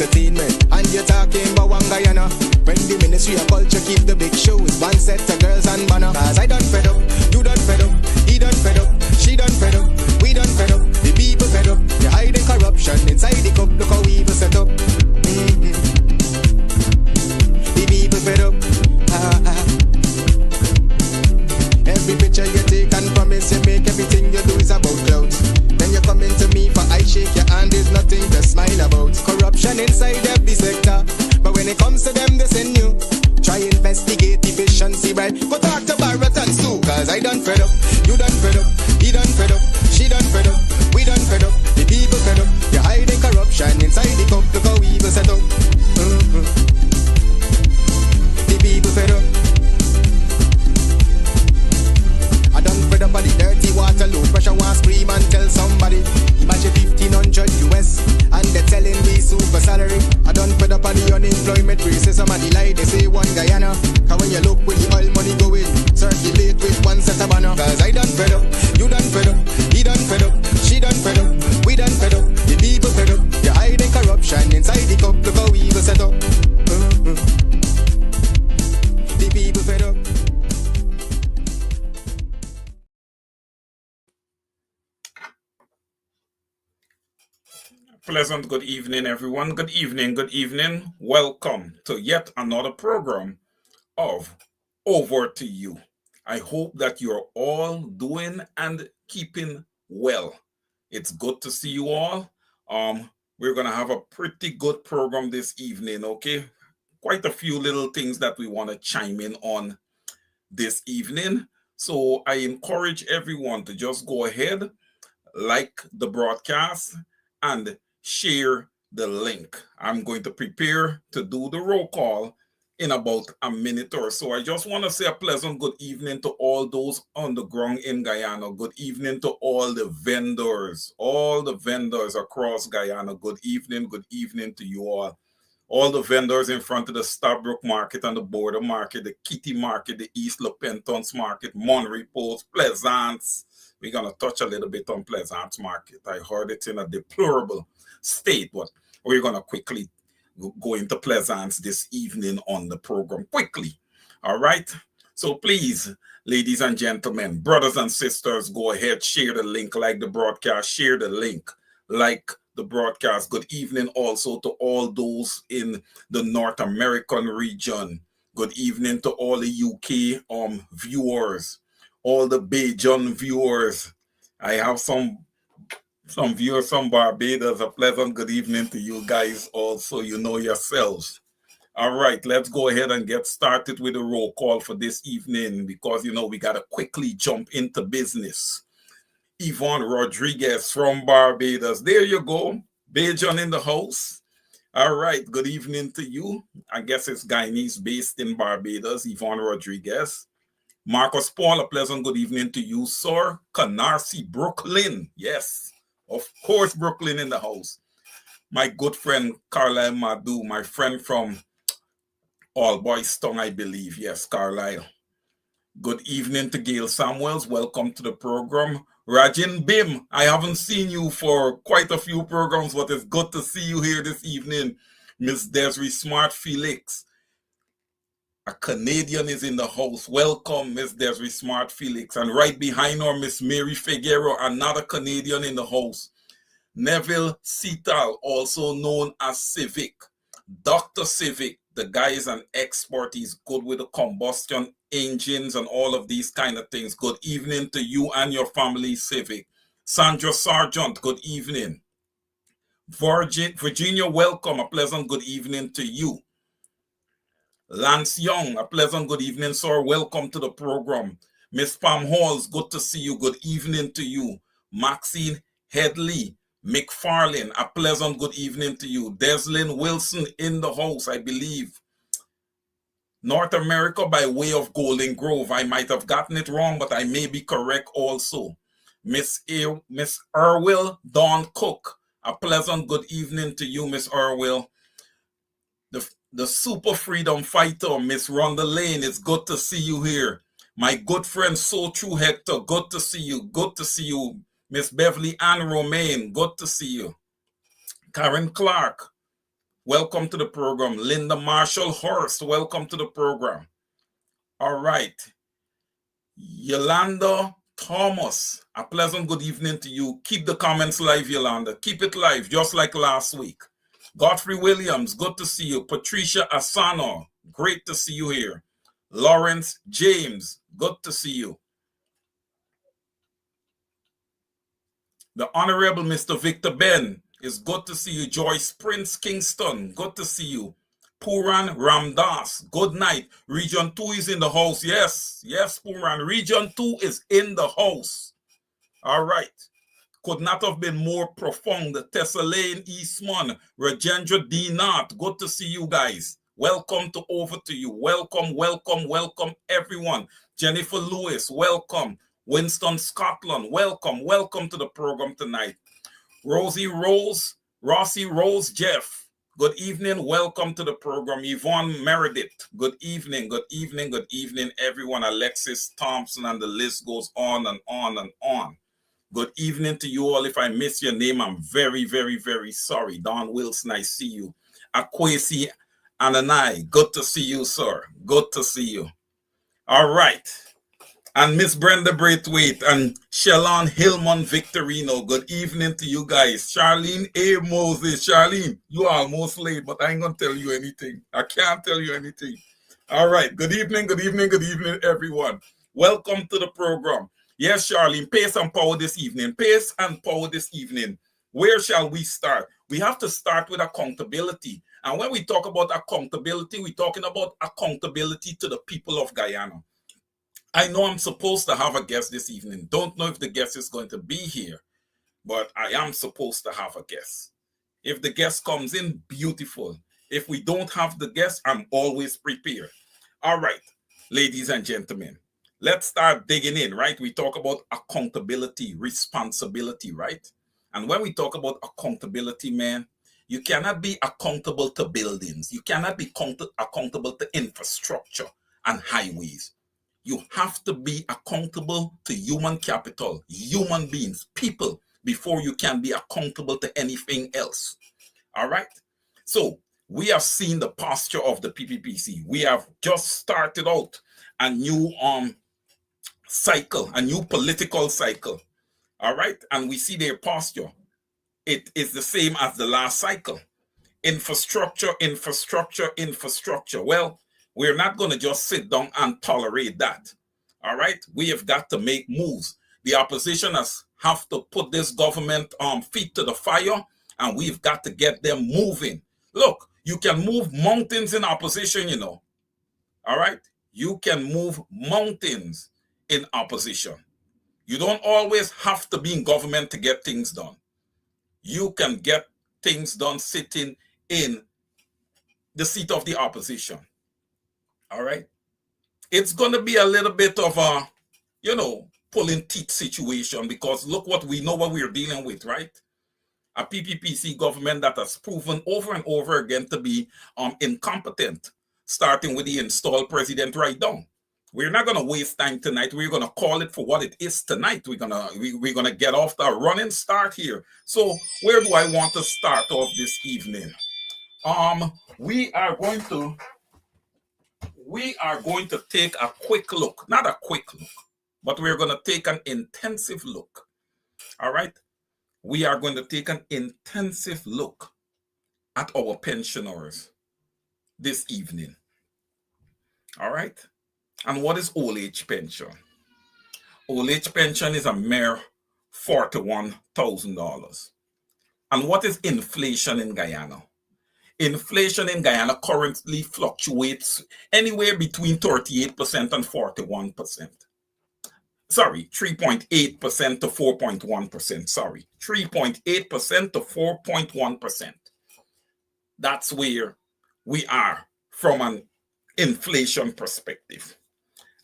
entertainment. And you're talking about one Guyana. When the Ministry of Culture keep the big shows, one set of girls and banner. Cause I done fed up, you done fed up, he done fed up, she done fed up, we done fed up, the people fed up. You're hiding corruption inside the cup, look how we evil set up. The people fed up. Every picture you take and promise you make, everything you do is about clouds. Then you come into me for I shake your hand, there's nothing to smile about. Corruption inside every sector, but when it comes to them, they send you. Try investigate efficiency, right? Go talk to Baratans too, cause I done fed up, you done fed up, he done fed up, she done fed up, we done fed up, the people fed up. You're hiding corruption inside the cup, look how we evil set up. The people fed up. I done fed up on the dirty water, low pressure, want scream and tell somebody. Imagine 1500 US and they're telling me super salary. I done fed up on the unemployment racism and the lie they say one Guyana. Cause when you look with the oil money going, circulate with one set of banner. Cause I done fed up, you done fed up, he done fed up, she done fed up, we done fed up, the people fed up. You're hiding corruption inside the cup, look how we evil set up. The people fed up. Pleasant good evening, everyone. Good evening, good evening. Welcome to yet another program of Over to You. I hope that you're all doing and keeping well. It's good to see you all. We're going to have a pretty good program this evening, okay? Quite a few little things that we want to chime in on this evening. So I encourage everyone to just go ahead, like the broadcast, and share the link. I'm going to prepare to do the roll call in about a minute or so. I just want to say a pleasant good evening to all those on the ground in Guyana. Good evening to all the vendors across Guyana. Good evening to you all. All the vendors in front of the Stabrook Market and the Border Market, the Kitty Market, the East Lepentons Market, Monterey Post, Pleasance. We're going to touch a little bit on Pleasance Market. I heard it's in a deplorable state, but we're going to quickly go into Pleasance this evening on the program. Quickly. All right? So please, ladies and gentlemen, brothers and sisters, go ahead, share the link, like the broadcast, share the link, like the broadcast. Good evening also to all those in the North American region. Good evening to all the UK viewers, all the Bajan viewers. I have some viewers from Barbados. A pleasant good evening to you guys also. You know yourselves. All right, let's go ahead and get started with the roll call for this evening because, you know, we got to quickly jump into business. Yvonne Rodriguez from Barbados. There you go. Bajan in the house. All right, good evening to you. I guess it's Guyanese based in Barbados, Yvonne Rodriguez. Marcus Paul, a pleasant good evening to you, sir. Canarsie, Brooklyn. Yes, of course, Brooklyn in the house. My good friend, Carlisle Madu, my friend from All Boys Tongue, I believe. Yes, Carlisle. Good evening to Gail Samuels. Welcome to the program. Rajin Bim, I haven't seen you for quite a few programs, but it's good to see you here this evening. Miss Desiree Smart Felix. A Canadian is in the house. Welcome, Miss Desiree Smart Felix. And right behind her, Miss Mary Figueroa, another Canadian in the house. Neville Sital, also known as Civic. Dr. Civic, the guy is an expert. He's good with the combustion engines and all of these kind of things. Good evening to you and your family, Civic. Sandra Sargent, good evening. Virginia, welcome. A pleasant good evening to you. Lance Young, a pleasant good evening, sir. Welcome to the program. Miss Pam Halls, good to see you. Good evening to you. Maxine Headley McFarlane, a pleasant good evening to you. Deslyn Wilson in the house, I believe. North America by way of Golden Grove. I might have gotten it wrong, but I may be correct also. Miss Erwil Dawn Cook, a pleasant good evening to you, Miss Erwil. The super freedom fighter, Miss Rhonda Lane, it's good to see you here. My good friend, So True Hector, good to see you. Good to see you. Miss Beverly Ann Romaine, good to see you. Karen Clark, welcome to the program. Linda Marshall Horst, welcome to the program. All right. Yolanda Thomas, a pleasant good evening to you. Keep the comments live, Yolanda. Keep it live, just like last week. Godfrey Williams, good to see you. Patricia Asano, great to see you here. Lawrence James, good to see you. The Honorable Mr. Victor Ben, it's good to see you. Joyce Prince Kingston, good to see you. Puran Ramdas, good night. Region 2 is in the house. Yes, Puran. Region 2 is in the house. All right. Could not have been more profound. Tessa Lane Eastman, Rajendra D. Nart, good to see you guys. Welcome to Over to You. Welcome, everyone. Jennifer Lewis, welcome. Winston Scotland, welcome to the program tonight. Rossie Rose Jeff, good evening, welcome to the program. Yvonne Meredith, good evening, everyone. Alexis Thompson, and the list goes on and on and on. Good evening to you all. If I miss your name, I'm very, very, very sorry. Don Wilson, I see you. Akwesi Ananai, good to see you, sir. Good to see you. All right. And Miss Brenda Braithwaite and Shalon Hillman Victorino, good evening to you guys. Charlene A. Moses. Charlene, you are almost late, but I ain't going to tell you anything. I can't tell you anything. All right. Good evening, everyone. Welcome to the program. Yes, Charlene, pace and power this evening. Where shall we start? We have to start with accountability. And when we talk about accountability, we're talking about accountability to the people of Guyana. I know I'm supposed to have a guest this evening. Don't know if the guest is going to be here, but I am supposed to have a guest. If the guest comes in, beautiful. If we don't have the guest, I'm always prepared. All right, ladies and gentlemen, let's start digging in, right? We talk about accountability, responsibility, right? And when we talk about accountability, man, you cannot be accountable to buildings. You cannot be accountable to infrastructure and highways. You have to be accountable to human capital, human beings, people, before you can be accountable to anything else. All right? So we have seen the posture of the PPPC. We have just started out a new cycle, a new political cycle. All right? And we see their posture. It is the same as the last cycle. Infrastructure. Well, we're not going to just sit down and tolerate that. All right? We have got to make moves. The opposition have to put this government feet to the fire, and we've got to get them moving. Look, you can move mountains in opposition, you know. All right? You can move mountains in opposition. You don't always have to be in government to get things done. You can get things done sitting in the seat of the opposition. All right. It's going to be a little bit of a, pulling teeth situation, because look what we know what we're dealing with, right? A PPPC government that has proven over and over again to be incompetent, starting with the installed president right down. We're not going to waste time tonight. We're going to call it for what it is tonight. We're going to get off the running start here. So where do I want to start off this evening? We are going to take a quick look, not a quick look, but we're going to take an intensive look. All right. We are going to take an intensive look at our pensioners this evening. All right. And what is old age pension? Old age pension is a mere $41,000. And what is inflation in Guyana? Inflation in Guyana currently fluctuates anywhere between 38% and 41%. Sorry, 3.8% to 4.1%. Sorry, 3.8% to 4.1%. That's where we are from an inflation perspective.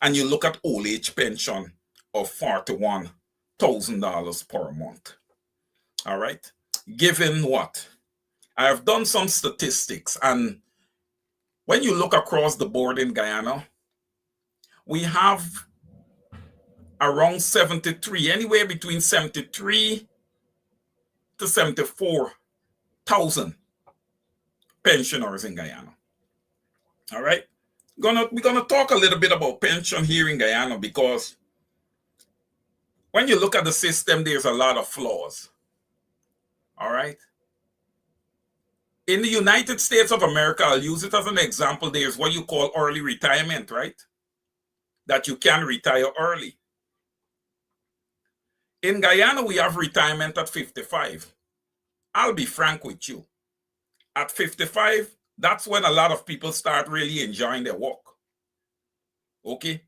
And you look at old age pension of $41,000 per month. All right. Given what? I have done some statistics, and when you look across the board in Guyana, we have around 73, anywhere between 73 to 74,000 pensioners in Guyana. All right. We're gonna talk a little bit about pension here in Guyana because when you look at the system, there's a lot of flaws. All right. In the United States of America, I'll use it as an example. There's what you call early retirement, right? That you can retire early. In Guyana, we have retirement at 55. I'll be frank with you. At 55, that's when a lot of people start really enjoying their work. Okay?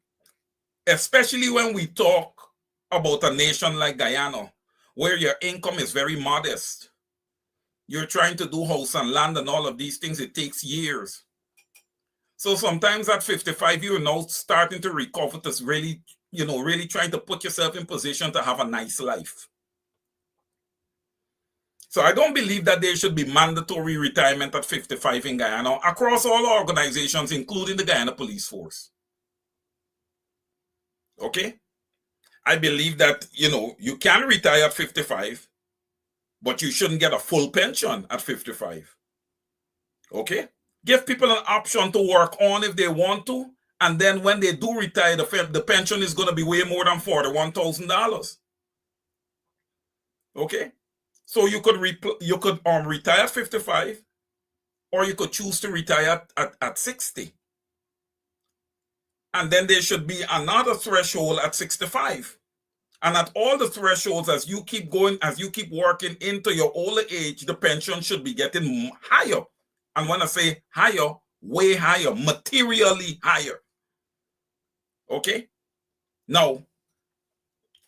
Especially when we talk about a nation like Guyana, where your income is very modest. You're trying to do house and land and all of these things. It takes years. So sometimes at 55, you're now starting to recover to really, really trying to put yourself in position to have a nice life. So I don't believe that there should be mandatory retirement at 55 in Guyana across all organizations, including the Guyana Police Force. Okay? I believe that, you can retire at 55, but you shouldn't get a full pension at 55. Okay? Give people an option to work on if they want to, and then when they do retire, the pension is going to be way more than $41,000. Okay? So you could retire at 55, or you could choose to retire at 60. And then there should be another threshold at 65. And at all the thresholds, as you keep working into your older age, the pension should be getting higher. And when I say higher, way higher, materially higher. Okay? Now,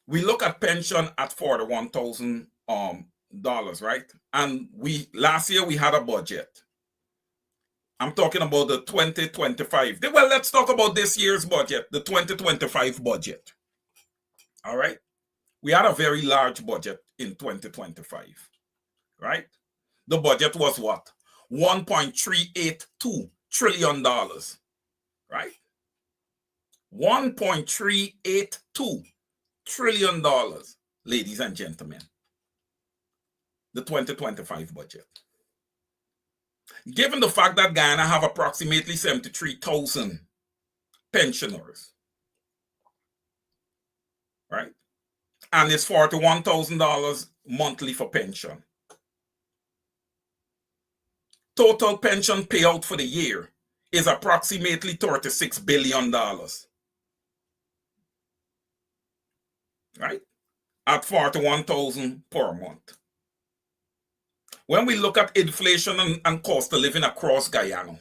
we look at pension at $41,000, right? And last year we had a budget. I'm talking about the 2025. Well, let's talk about this year's budget, the 2025 budget. All right? We had a very large budget in 2025, right? The budget was what? $1.382 trillion, right? $1.382 trillion, ladies and gentlemen. The 2025 budget. Given the fact that Guyana have approximately 73,000 pensioners, right? And it's $41,000 monthly for pension. Total pension payout for the year is approximately $36 billion. Right? At $41,000 per month. When we look at inflation and cost of living across Guyana,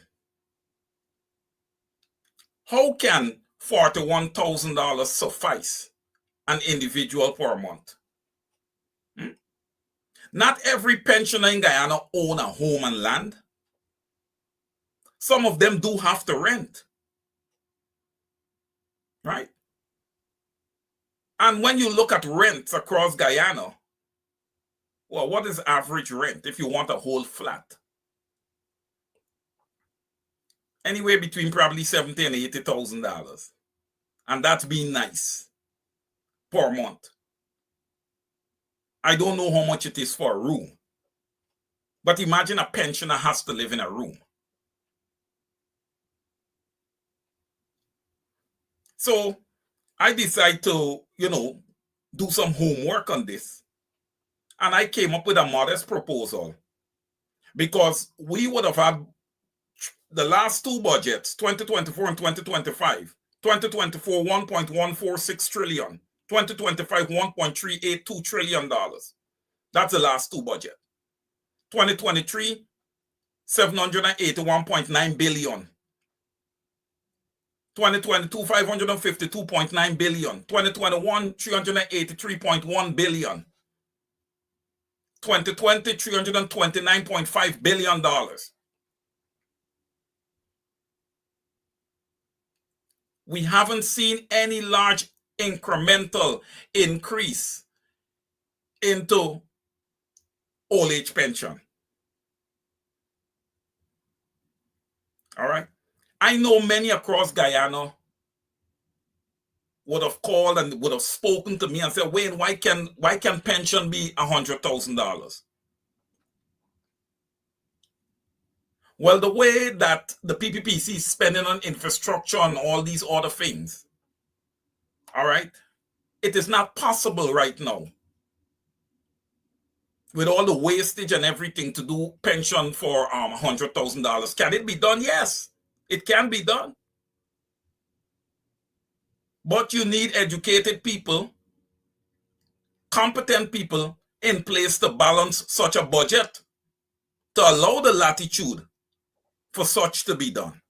how can $41,000 suffice an individual per month? Not every pensioner in Guyana own a home and land. Some of them do have to rent. Right? And when you look at rents across Guyana, well, what is average rent if you want a whole flat? Anywhere between probably $70,000 and $80,000. And that's being nice per month. I don't know how much it is for a room. But imagine a pensioner has to live in a room. So I decided to, do some homework on this. And I came up with a modest proposal. Because we would have had the last two budgets, 2024 and 2025. 2024, $1.146 trillion. 2025, $1.382 trillion. That's the last two budgets. 2023, $781.9 billion. 2022, $552.9 billion. 2021, $383.1 billion. 2020, $329.5 billion. We haven't seen any large incremental increase into old age pension. All right. I know many across Guyana would have called and would have spoken to me and said, Wayne, why can pension be $100,000? Well, the way that the PPPC is spending on infrastructure and all these other things, all right, it is not possible right now with all the wastage and everything to do pension for $100,000. Can it be done? Yes, it can be done. But you need educated people, competent people in place to balance such a budget, to allow the latitude for such to be done.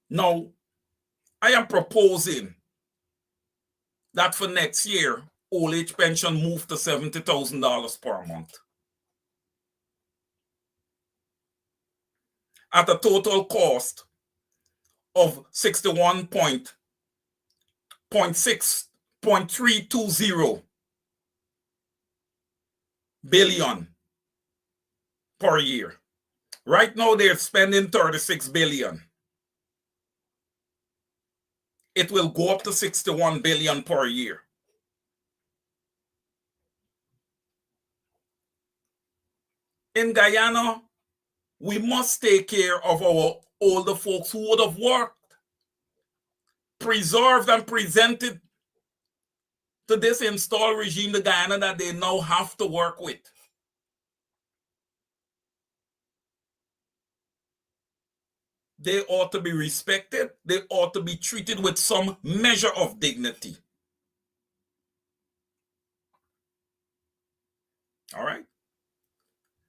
Now, I am proposing that for next year, old age pension move to $70,000 per month at a total cost of 61.320 billion per year. Right now, they're spending 36 billion. It will go up to 61 billion per year. In Guyana, we must take care of our older folks who would have worked, preserved and presented to this installed regime, the Guyana that they now have to work with. They ought to be respected. They ought to be treated with some measure of dignity. All right?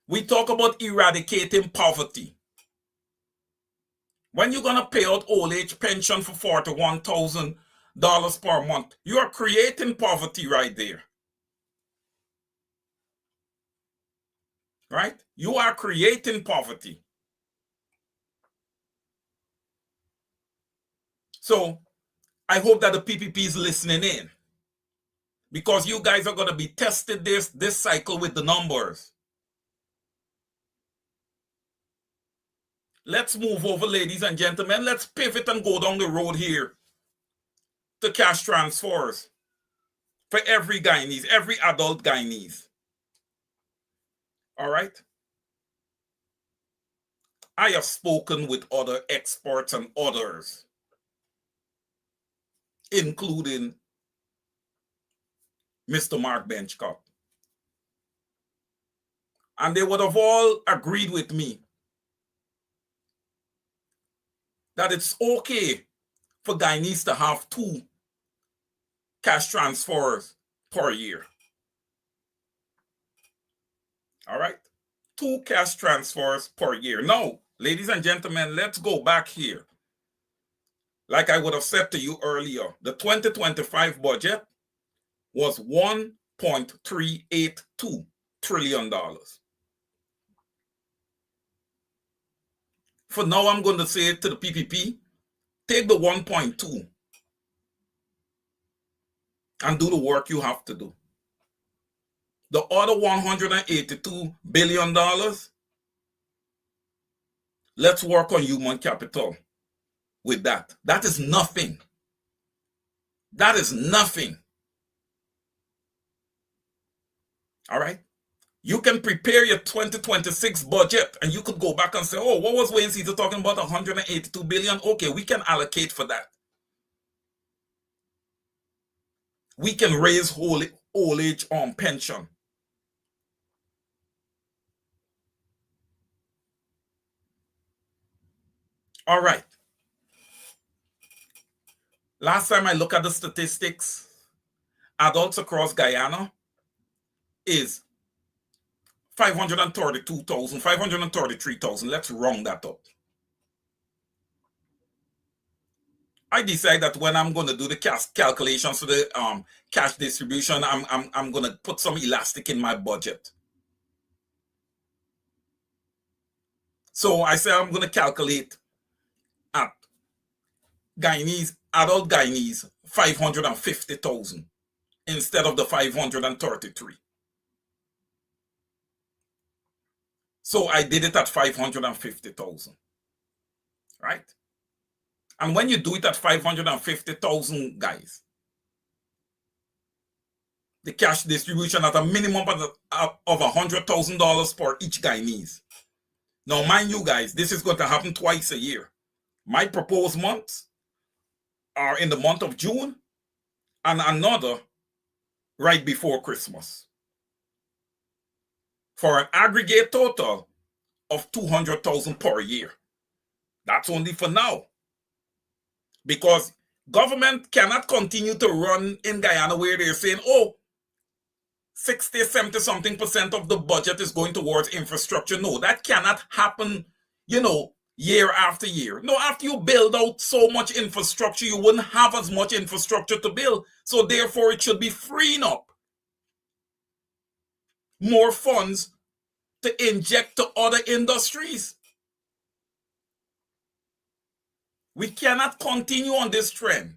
We talk about eradicating poverty. When you're going to pay out old age pension for $41,000 per month, you are creating poverty right there. Right? You are creating poverty. So I hope that the PPP is listening in, because you guys are going to be tested this cycle with the numbers. Let's move over, ladies and gentlemen. Let's pivot and go down the road here to cash transfers for every Guyanese, every adult Guyanese. All right? I have spoken with other experts and others, including Mr. Mark Benchcott. And they would have all agreed with me that it's okay for Guyanese to have 2 cash transfers per year. All right? 2 cash transfers per year. Now, ladies and gentlemen, let's go back here. Like I would have said to you earlier, the 2025 budget was $1.382 trillion. For now, I'm going to say to the PPP, take the 1.2 and do the work you have to do. The other $182 billion, let's work on human capital with that. That is nothing. That is nothing. All right? You can prepare your 2026 budget and you could go back and say, oh, what was Wayne Caesar talking about? 182 billion. Okay, we can allocate for that. We can raise old age pension. All right. Last time I looked at the statistics, adults across Guyana is 532,000, 533,000. Let's round that up. I decide that when I'm going to do the calculations for the cash distribution, I'm going to put some elastic in my budget. So I say I'm going to calculate at Guyanese, adult Guyanese, 550,000 instead of the 533. So I did it at 550,000, right? And when you do it at 550,000, guys, the cash distribution at a minimum of $100,000 per each Guyanese. Now, mind you guys, this is going to happen twice a year. My proposed months are in the month of June and another right before Christmas, for an aggregate total of $200,000 per year. That's only for now, because government cannot continue to run in Guyana where they're saying, oh, 60, 70 something percent of the budget is going towards infrastructure. No, that cannot happen, year after year. No, after you build out so much infrastructure, you wouldn't have as much infrastructure to build. So therefore, it should be freeing up more funds to inject to other industries. We cannot continue on this trend.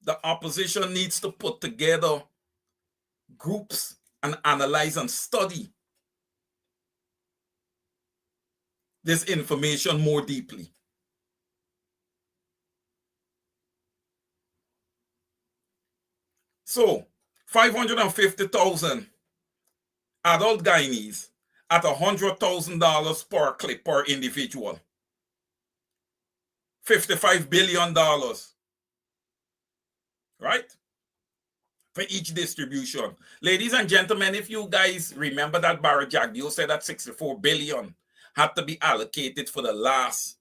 The opposition needs to put together groups and analyze and study this information more deeply. So, 550,000 adult Guyanese at $100,000 per clip per individual. $55 billion. Right? For each distribution. Ladies and gentlemen, if you guys remember that Barry Jagdeo said that $64 billion had to be allocated for the last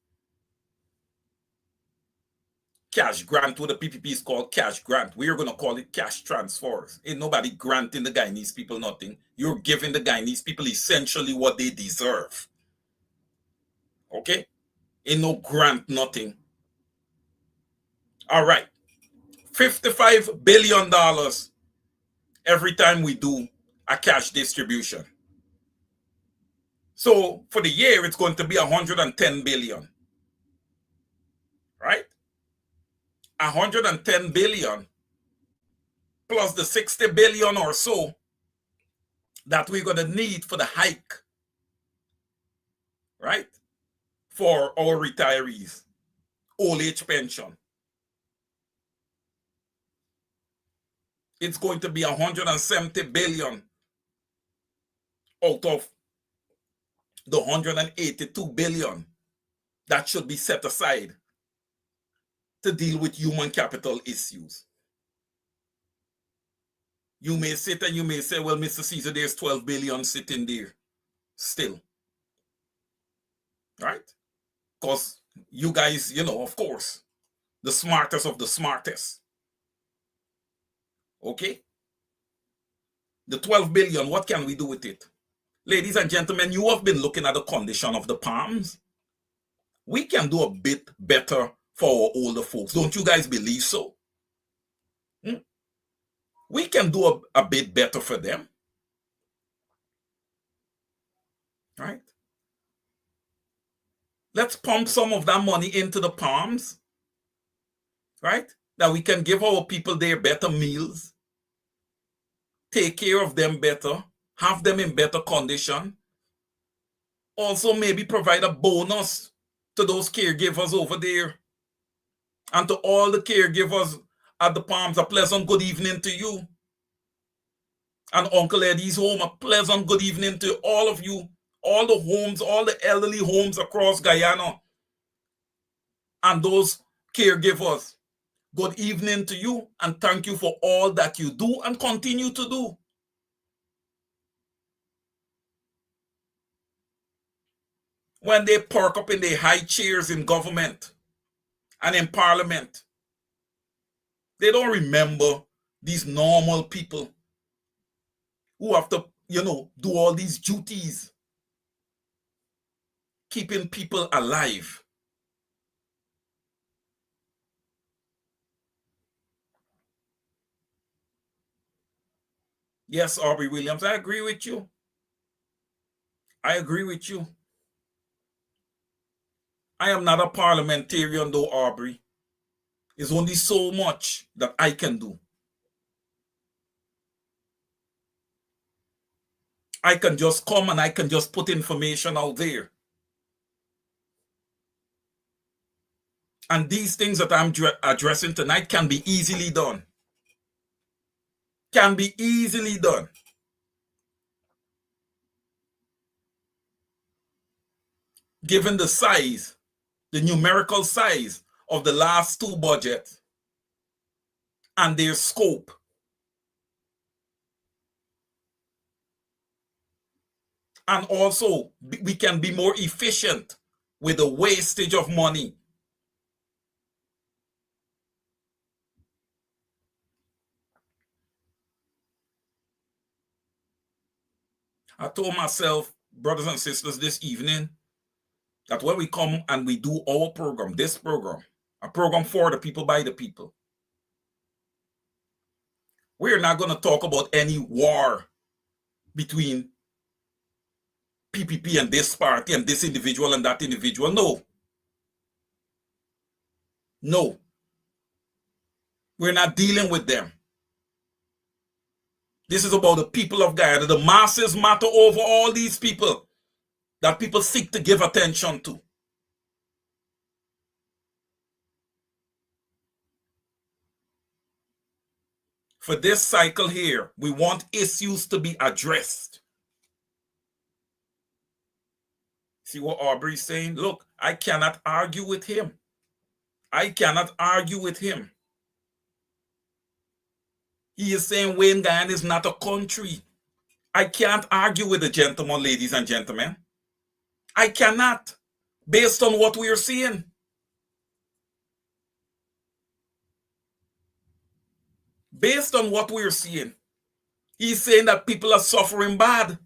cash grant, what the PPP is called cash grant. We're going to call it cash transfers. Ain't nobody granting the Guyanese people nothing. You're giving the Guyanese people essentially what they deserve. Okay? Ain't no grant, nothing. All right. $55 billion every time we do a cash distribution. So for the year, it's going to be $110 billion. Right? $110 billion plus the $60 billion or so that we're going to need for the hike. Right? For our retirees, old age pension. It's going to be $170 billion out of the $182 billion that should be set aside to deal with human capital issues. You may sit and you may say, well, Mr. Caesar, there's $12 billion sitting there still. Right? Because you guys, of course, the smartest of the smartest. Okay? The $12 billion, what can we do with it? Ladies and gentlemen, you have been looking at the condition of the palms. We can do a bit better for our older folks. Don't you guys believe so? We can do a bit better for them. Right? Let's pump some of that money into the palms. Right? That we can give our people their better meals. Take care of them better. Have them in better condition. Also, maybe provide a bonus to those caregivers over there. And to all the caregivers at the Palms, a pleasant good evening to you. And Uncle Eddie's home, a pleasant good evening to all of you. All the homes, all the elderly homes across Guyana. And those caregivers, good evening to you. And thank you for all that you do and continue to do. When they perk up in their high chairs in government and in parliament, they don't remember these normal people who have to, do all these duties, keeping people alive. Yes, Aubrey Williams, I agree with you. I agree with you. I am not a parliamentarian though, Aubrey. There's only so much that I can do. I can just come and I can just put information out there. And these things that I'm addressing tonight can be easily done. Can be easily done. Given the size, the numerical size of the last two budgets and their scope. And also, we can be more efficient with the wastage of money. I told myself, brothers and sisters, this evening, that when we come and we do our program, this program, a program for the people, by the people, we're not going to talk about any war between PPP and this party and this individual and that individual. No. No. We're not dealing with them. This is about the people of Guyana. The masses matter over all these people that people seek to give attention to. For this cycle here, we want issues to be addressed. See what Aubrey's saying? Look, I cannot argue with him. I cannot argue with him. He is saying Wayne Guyana is not a country. I can't argue with the gentleman, ladies and gentlemen. I cannot, based on what we are seeing. Based on what we are seeing, he's saying that people are suffering bad.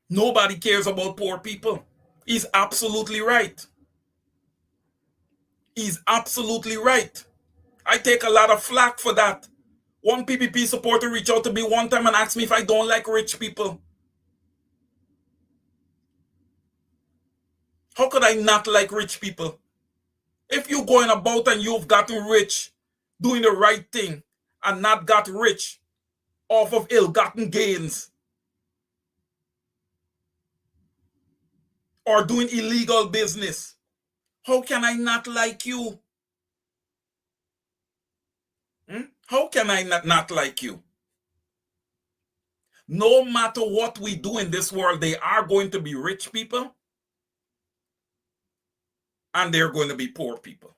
Nobody cares about poor people. He's absolutely right. He's absolutely right. I take a lot of flack for that. One PPP supporter reached out to me one time and asked me if I don't like rich people. How could I not like rich people? If you're going about and you've gotten rich doing the right thing and not got rich off of ill-gotten gains or doing illegal business, how can I not like you? How can I not like you? No matter what we do in this world, they are going to be rich people and they're going to be poor people.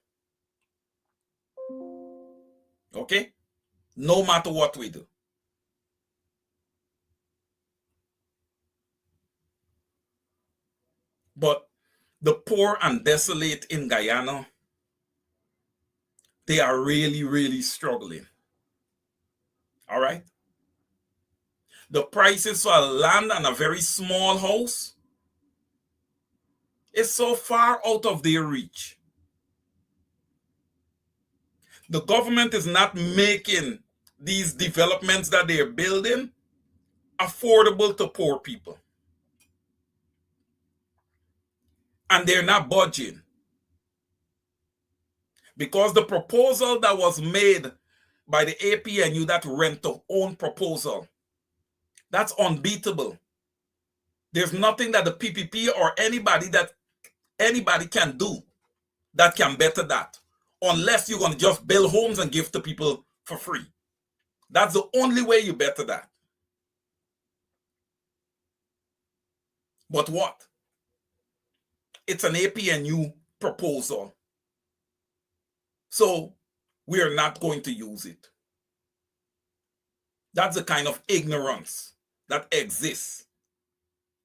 Okay? No matter what we do. But the poor and desolate in Guyana, they are really, really struggling. All right? The prices for a land and a very small house is so far out of their reach. The government is not making these developments that they're building affordable to poor people. And they're not budging. Because the proposal that was made by the APNU, that rent-to-own proposal, that's unbeatable. There's nothing that the PPP or anybody can do that can better that, unless you're going to just build homes and give to people for free. That's the only way you better that. But what? It's an APNU proposal. So we are not going to use it. That's the kind of ignorance that exists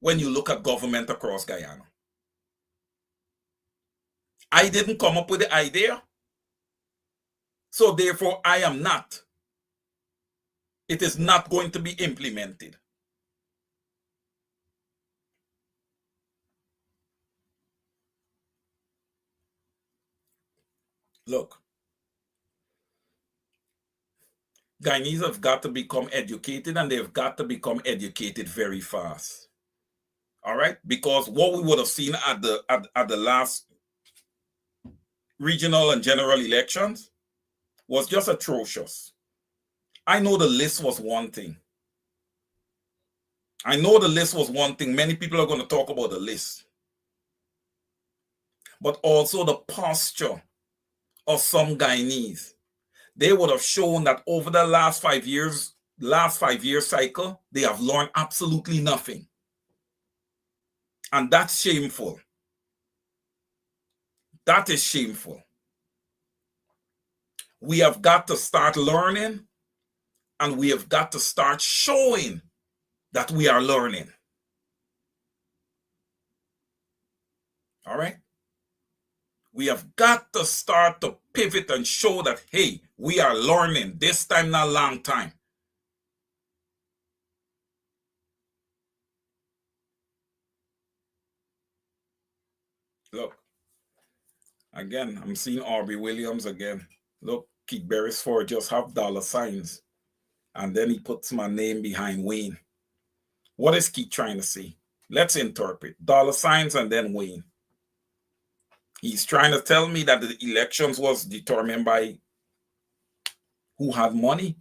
when you look at government across Guyana. I didn't come up with the idea, so therefore I am not. It is not going to be implemented. Look, Guyanese have got to become educated, and they've got to become educated very fast. All right? Because what we would have seen at the last regional and general elections was just atrocious. I know the list was one thing. I know the list was one thing. Many people are going to talk about the list. But also the posture of some Guyanese. They would have shown that over the last 5 years, last 5 year cycle, they have learned absolutely nothing. And that's shameful. That is shameful. We have got to start learning, and we have got to start showing that we are learning. All right? We have got to start to pivot and show that, hey, we are learning. This time, not a long time. Look, again, I'm seeing Aubrey Williams again. Look, Keith Beresford just have dollar signs. And then he puts my name behind Wayne. What is Keith trying to say? Let's interpret. Dollar signs and then Wayne. He's trying to tell me that the elections was determined by who had money.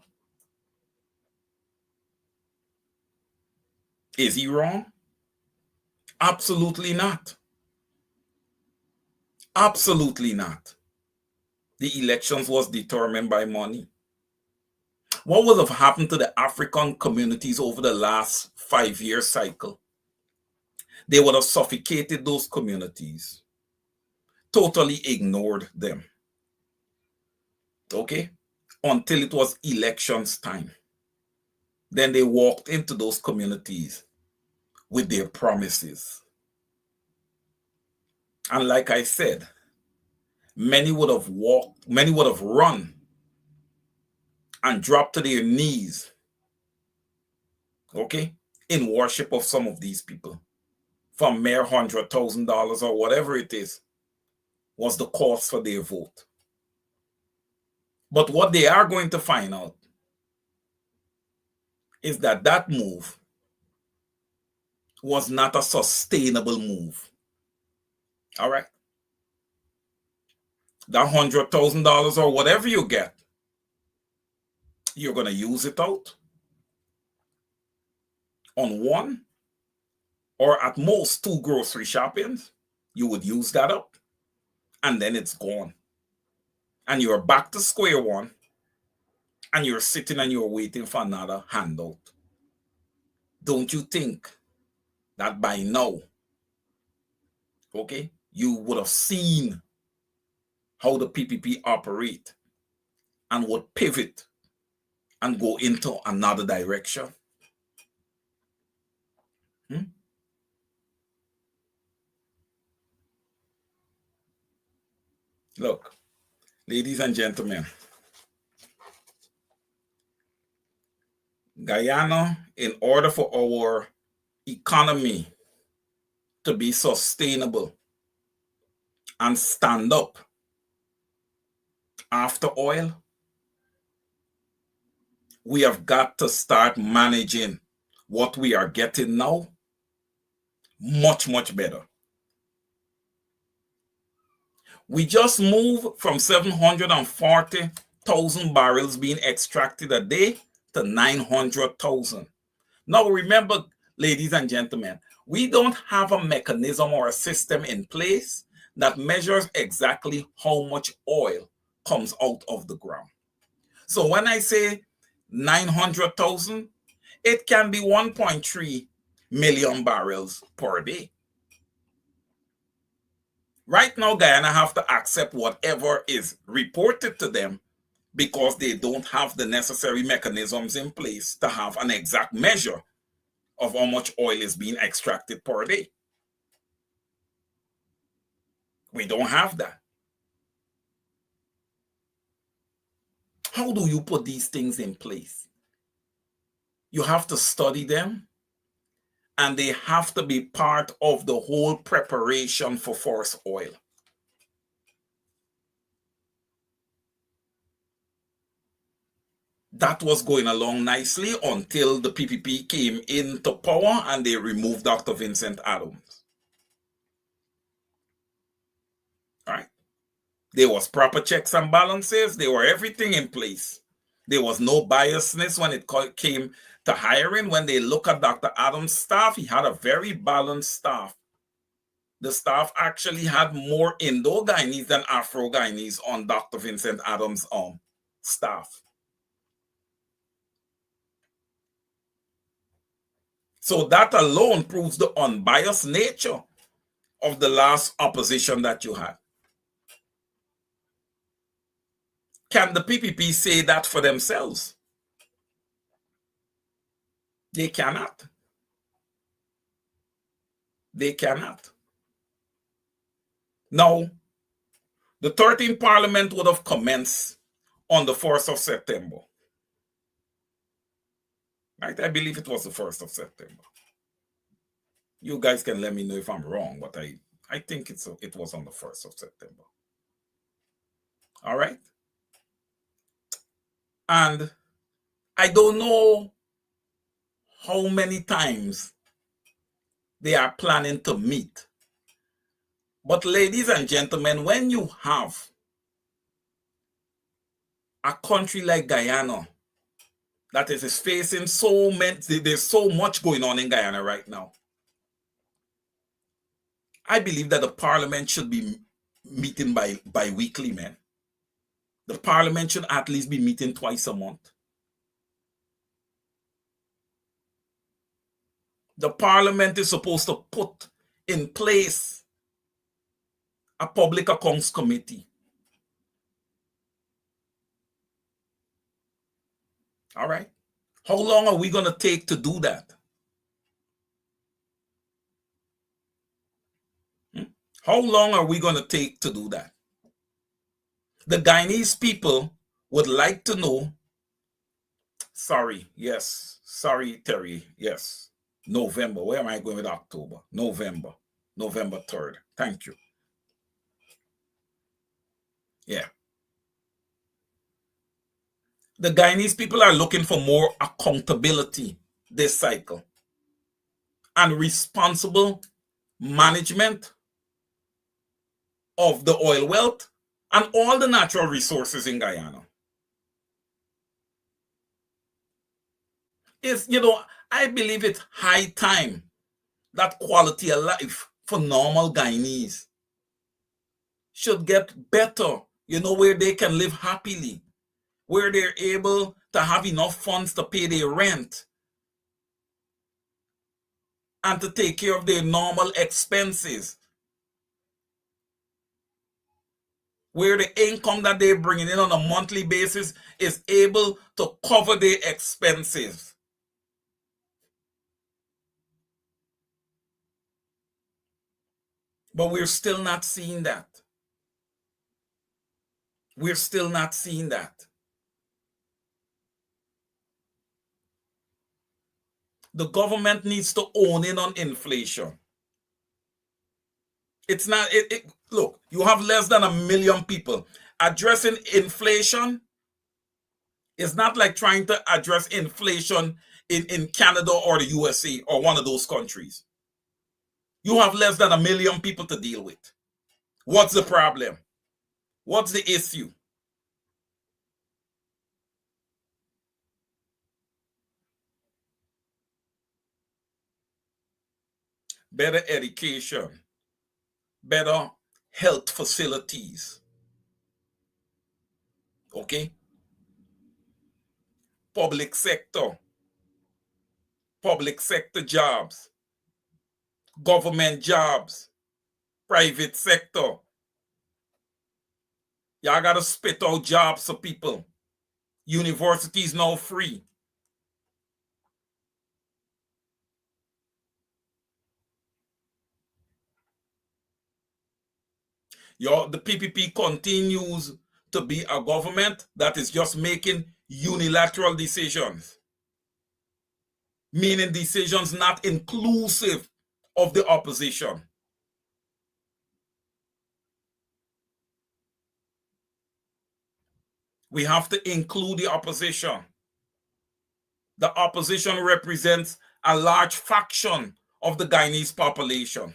Is he wrong? Absolutely not. Absolutely not. The elections was determined by money. What would have happened to the African communities over the last 5 year cycle? They would have suffocated those communities, totally ignored them. Okay? Until it was elections time. Then they walked into those communities with their promises. And like I said, many would have run and dropped to their knees, okay, in worship of some of these people. From mere $100,000 or whatever it is, was the cost for their vote. But what they are going to find out is that that move was not a sustainable move. All right? That $100,000 or whatever you get, you're going to use it out on one or at most 2 grocery shoppings. You would use that up and then it's gone. And you're back to square one and you're sitting and you're waiting for another handout. Don't you think that by now, okay, you would have seen how the PPP operate and would pivot and go into another direction? Look, ladies and gentlemen, Guyana, in order for our economy to be sustainable and stand up after oil, we have got to start managing what we are getting now much, much better. We just moved from 740,000 barrels being extracted a day to 900,000. Now remember, ladies and gentlemen, we don't have a mechanism or a system in place that measures exactly how much oil comes out of the ground. So when I say 900,000, it can be 1.3 million barrels per day. Right now, Guyana have to accept whatever is reported to them because they don't have the necessary mechanisms in place to have an exact measure of how much oil is being extracted per day. We don't have that. How do you put these things in place? You have to study them, and they have to be part of the whole preparation for force oil. That was going along nicely until the PPP came into power and they removed Dr. Vincent Adams. All right. There was proper checks and balances. There were everything in place. There was no biasness when it came to hiring. When they look at Dr. Adams' staff, he had a very balanced staff. The staff actually had more Indo-Guyanese than Afro-Guyanese on Dr. Vincent Adams' staff. So that alone proves the unbiased nature of the last opposition that you had. Can the PPP say that for themselves? They cannot. They cannot. Now, the 13th Parliament would have commenced on the 1st of September. Right? I believe it was the 1st of September. You guys can let me know if I'm wrong, but I think it was on the 1st of September. All right? And I don't know how many times they are planning to meet. But ladies and gentlemen, when you have a country like Guyana that is facing there's so much going on in Guyana right now, I believe that the parliament should be meeting bi-weekly, man. The parliament should at least be meeting twice a month. The parliament is supposed to put in place a public accounts committee. All right. How long are we going to take to do that? How long are we going to take to do that? The Guyanese people would like to know. Sorry, Terry, yes. November. Where am I going with October? November 3rd. Thank you. Yeah. The Guyanese people are looking for more accountability this cycle and responsible management of the oil wealth and all the natural resources in Guyana. I believe it's high time that quality of life for normal Guyanese should get better, where they can live happily, where they're able to have enough funds to pay their rent and to take care of their normal expenses, where the income that they're bringing in on a monthly basis is able to cover their expenses. But we're still not seeing that. We're still not seeing that. The government needs to own in on inflation. It's not, look, you have less than 1 million people. Addressing inflation is not like trying to address inflation in Canada or the USA or one of those countries. You have less than 1 million people to deal with. What's the problem? What's the issue? Better education, better health facilities. Okay? Public sector jobs, government jobs, private sector. Y'all gotta spit out jobs for people. Universities now free. The PPP continues to be a government that is just making unilateral decisions, meaning decisions not inclusive of the opposition. We have to include the opposition. The opposition represents a large fraction of the Guyanese population.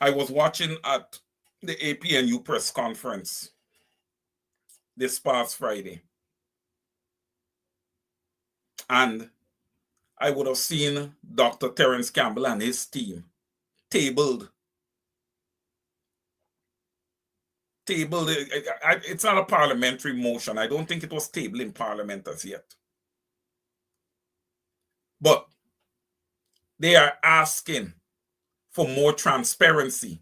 I was watching at the APNU press conference this past Friday, and I would have seen Dr. Terence Campbell and his team tabled. It's not a parliamentary motion. I don't think it was tabled in Parliament as yet. But they are asking for more transparency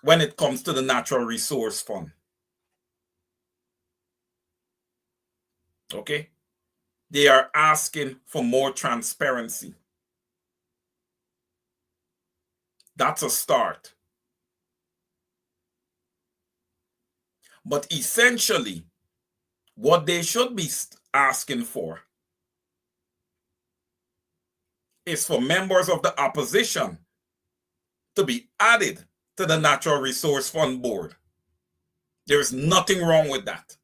when it comes to the Natural Resource Fund. Okay? They are asking for more transparency. That's a start. But essentially, what they should be asking for is for members of the opposition to be added to the Natural Resource Fund Board. There's nothing wrong with that.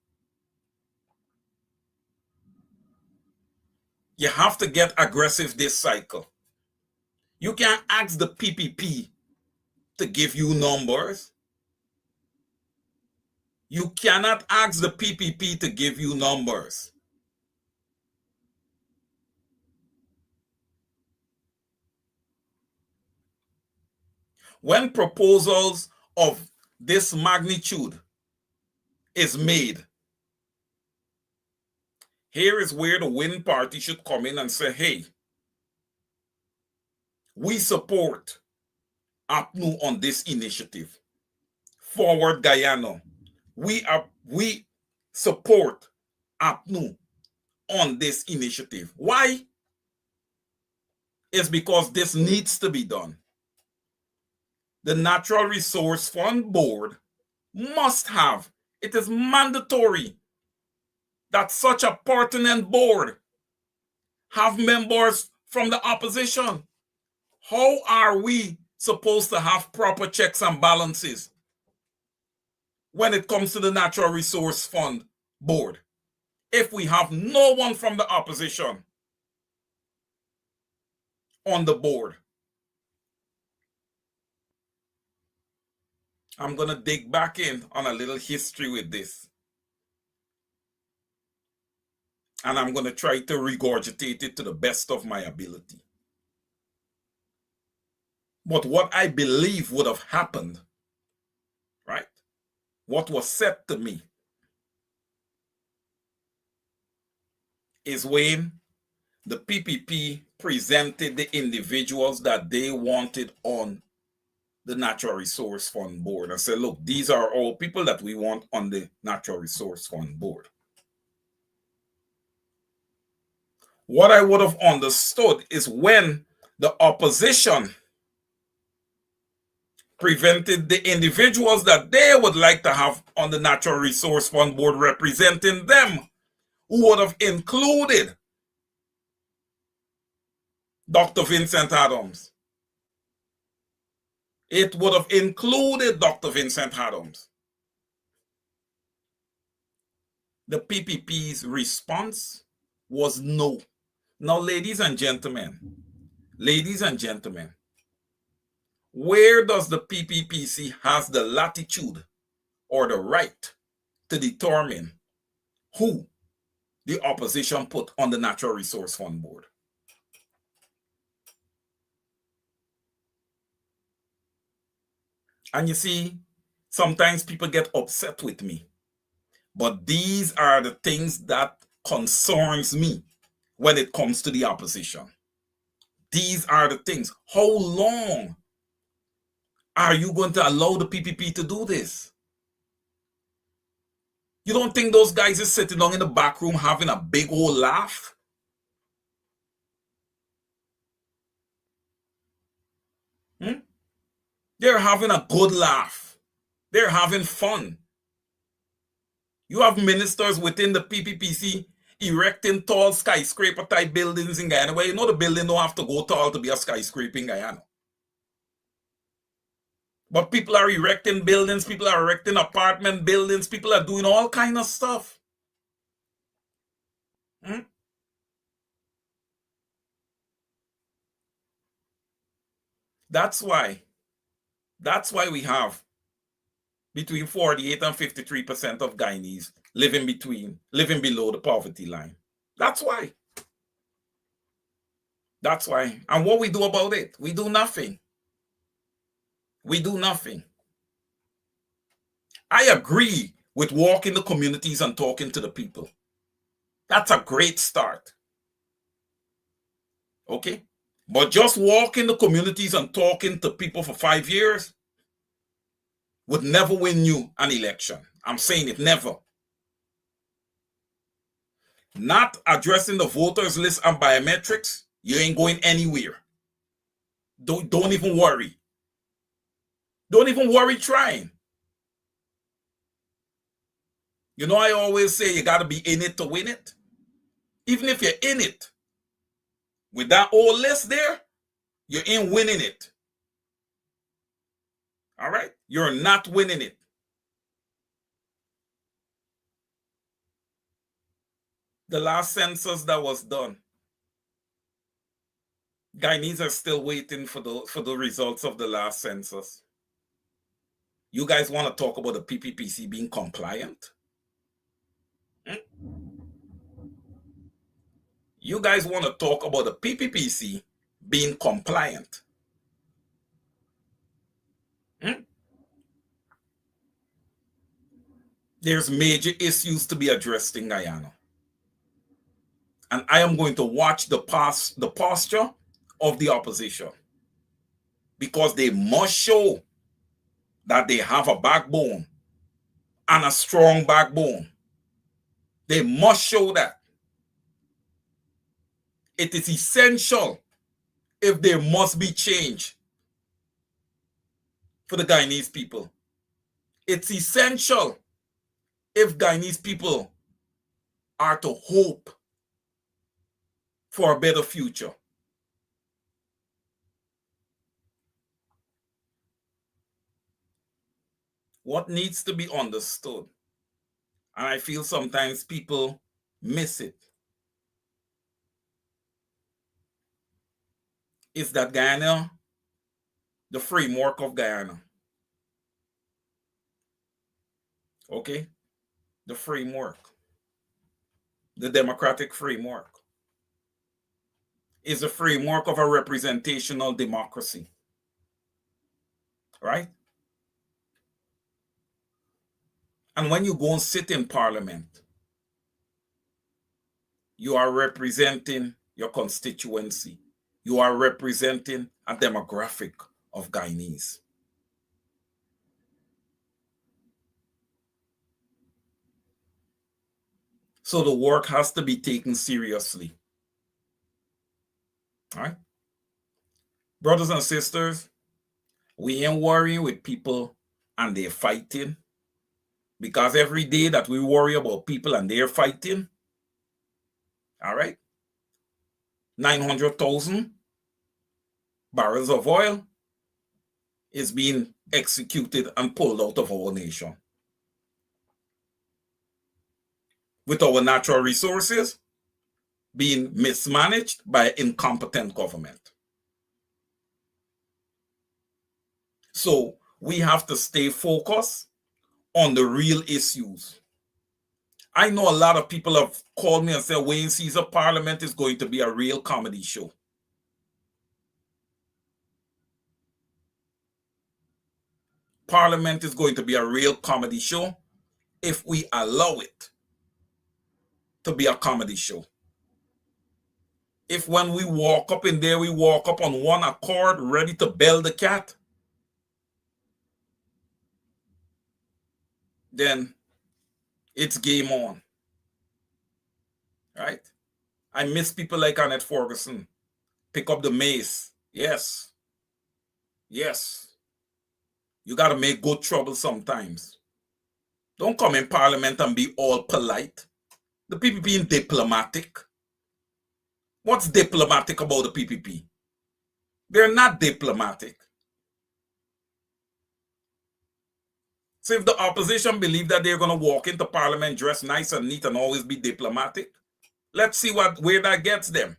You have to get aggressive this cycle. You can't ask the PPP to give you numbers. You cannot ask the PPP to give you numbers. When proposals of this magnitude is made, here is where the Win Party should come in and say, hey, we support APNU on this initiative. Forward Guyana. We support APNU on this initiative. Why? It's because this needs to be done. The Natural Resource Fund Board must have, it is mandatory that such a pertinent board have members from the opposition. How are we supposed to have proper checks and balances when it comes to the Natural Resource Fund Board if we have no one from the opposition on the board? I'm going to dig back in on a little history with this. And I'm going to try to regurgitate it to the best of my ability. But what I believe would have happened, right? What was said to me is when the PPP presented the individuals that they wanted on the Natural Resource Fund Board and said, look, these are all people that we want on the Natural Resource Fund Board. What I would have understood is when the opposition prevented the individuals that they would like to have on the Natural Resource Fund Board representing them, who would have included Dr. Vincent Adams. It would have included Dr. Vincent Adams. The PPP's response was no. Now, ladies and gentlemen, where does the PPPC has the latitude or the right to determine who the opposition put on the Natural Resource Fund Board? And you see, sometimes people get upset with me, but these are the things that concerns me when it comes to the opposition. These are the things. How long are you going to allow the PPP to do this? You don't think those guys is sitting down in the back room having a big old laugh? They're having a good laugh. They're having fun. You have ministers within the PPPC erecting tall skyscraper type buildings in Guyana, where you know the building don't have to go tall to be a skyscraper in Guyana. But people are erecting buildings, people are erecting apartment buildings, people are doing all kind of stuff. That's why we have between 48 and 53% of Guyanese living below the poverty line. That's why. That's why. And what we do about it? We do nothing. We do nothing. I agree with walking the communities and talking to the people. That's a great start. Okay? But just walking the communities and talking to people for 5 years would never win you an election. I'm saying it, never. Not addressing the voters list and biometrics, you ain't going anywhere. Don't even worry. Don't even worry trying. You know, I always say you got to be in it to win it. Even if you're in it, with that old list there, you ain't winning it. All right? You're not winning it. The last census that was done, Guyanese are still waiting for the results of the last census. You guys want to talk about the PPPC being compliant? You guys want to talk about the PPPC being compliant? There's major issues to be addressed in Guyana. And I am going to watch the posture of the opposition, because they must show that they have a backbone, and a strong backbone. They must show that. It is essential if there must be change for the Guyanese people. It's essential if Guyanese people are to hope for a better future. What needs to be understood, and I feel sometimes people miss it, is that Guyana, the framework of Guyana, okay, the framework, the democratic framework, is a framework of a representational democracy, right? And when you go and sit in parliament, you are representing your constituency. You are representing a demographic of Guyanese. So the work has to be taken seriously. All right? Brothers and sisters, we ain't worrying with people and they're fighting, because every day that we worry about people and they're fighting, all right, 900,000 barrels of oil is being executed and pulled out of our nation. With our natural resources being mismanaged by incompetent government. So we have to stay focused on the real issues. I know a lot of people have called me and said Wayne Caesar Parliament is going to be a real comedy show. Parliament is going to be a real comedy show if we allow it to be a comedy show. If when we walk up in there, we walk up on one accord, ready to bell the cat, then it's game on. Right? I miss people like Annette Ferguson. Pick up the mace. Yes. Yes. You got to make good trouble sometimes. Don't come in parliament and be all polite. The PPP being diplomatic. What's diplomatic about the PPP? They're not diplomatic. So if the opposition believe that they're going to walk into parliament dressed nice and neat and always be diplomatic, let's see where that gets them.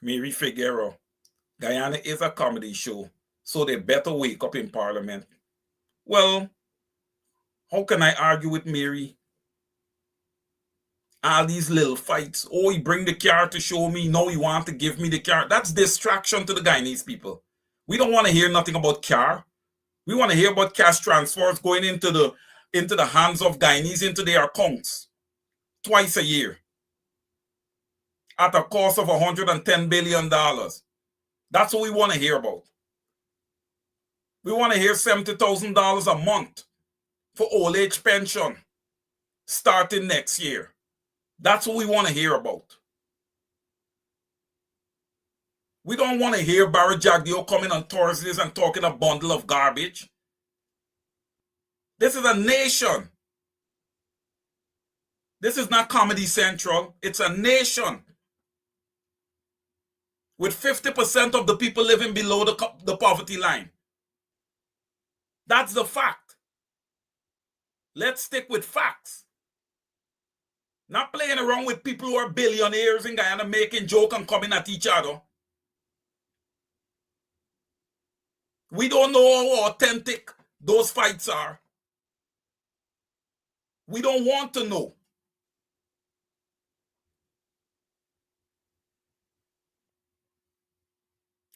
Mary Figueroa, Guyana is a comedy show, so they better wake up in Parliament. Well, how can I argue with Mary? All these little fights. Oh, he bring the car to show me. No, he want to give me the car. That's distraction to the Guyanese people. We don't want to hear nothing about car. We want to hear about cash transfers going into the hands of Guyanese into their accounts twice a year at a cost of $110 billion. That's what we want to hear about. We want to hear $70,000 a month for old age pension starting next year. That's what we want to hear about. We don't want to hear Barry Jagdeo coming on Thursdays and talking a bundle of garbage. This is a nation. This is not Comedy Central. It's a nation with 50% of the people living below the poverty line. That's the fact. Let's stick with facts. Not playing around with people who are billionaires in Guyana making jokes and coming at each other. We don't know how authentic those fights are. We don't want to know.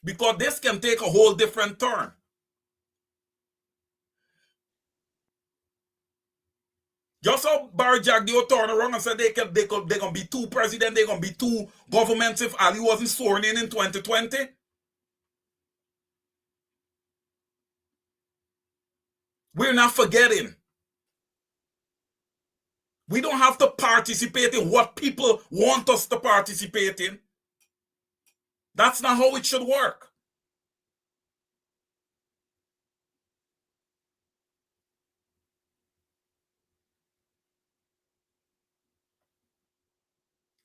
Because this can take a whole different turn. Just how Barry Jagdeo turned around and said they're going to be two presidents, they're going to be two governments if Ali wasn't sworn in 2020. We're not forgetting. We don't have to participate in what people want us to participate in. That's not how it should work.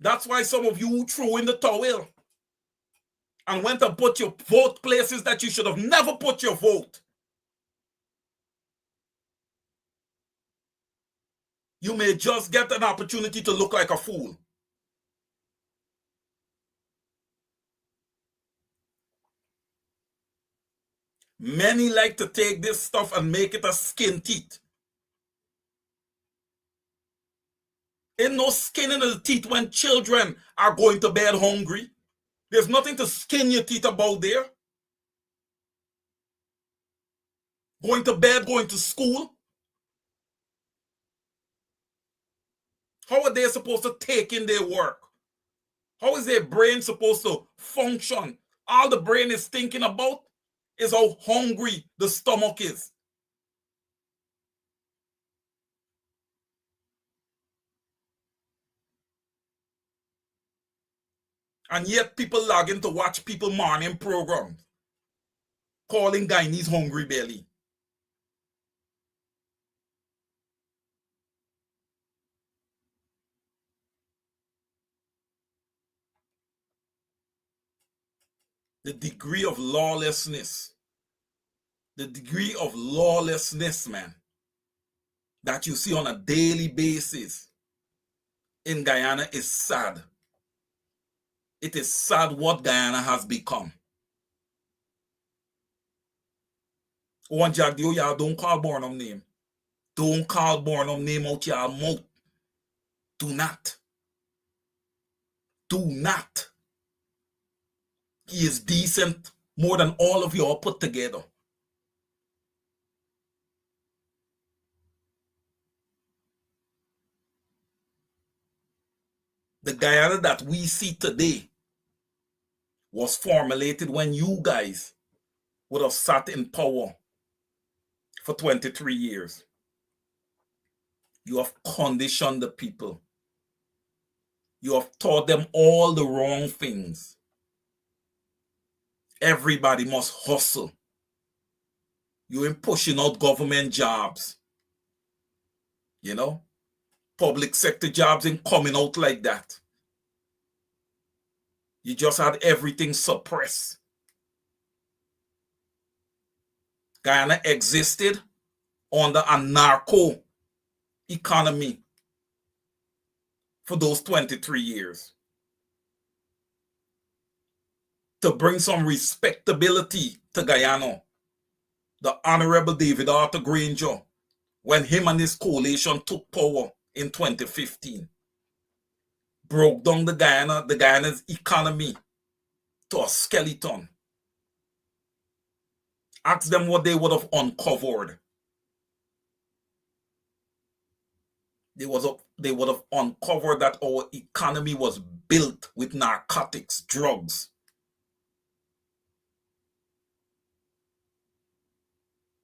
That's why some of you threw in the towel and went and put your vote places that you should have never put your vote. You may just get an opportunity to look like a fool. Many like to take this stuff and make it a skin teeth. Ain't no skin in the teeth when children are going to bed hungry. There's nothing to skin your teeth about there. Going to bed, going to school. How are they supposed to take in their work? How is their brain supposed to function? All the brain is thinking about is how hungry the stomach is. And yet people log in to watch people morning programs calling Guyanese hungry belly. The degree of lawlessness, man, that you see on a daily basis in Guyana is sad. It is sad what Guyana has become. One Jagdeo, y'all don't call Barnum name. Don't call Barnum name out y'all mouth. Do not. Do not. He is decent more than all of y'all put together. The Guyana that we see today was formulated when you guys would have sat in power for 23 years. You have conditioned the people. You have taught them all the wrong things. Everybody must hustle. You ain't pushing out government jobs. You know? Public sector jobs ain't coming out like that. You just had everything suppressed. Guyana existed under a narco economy for those 23 years. to bring some respectability to Guyana. The Honorable David Arthur Granger, when him and his coalition took power in 2015, broke down Guyana's economy to a skeleton. Ask them what they would have uncovered. They would have uncovered that our economy was built with narcotics, drugs.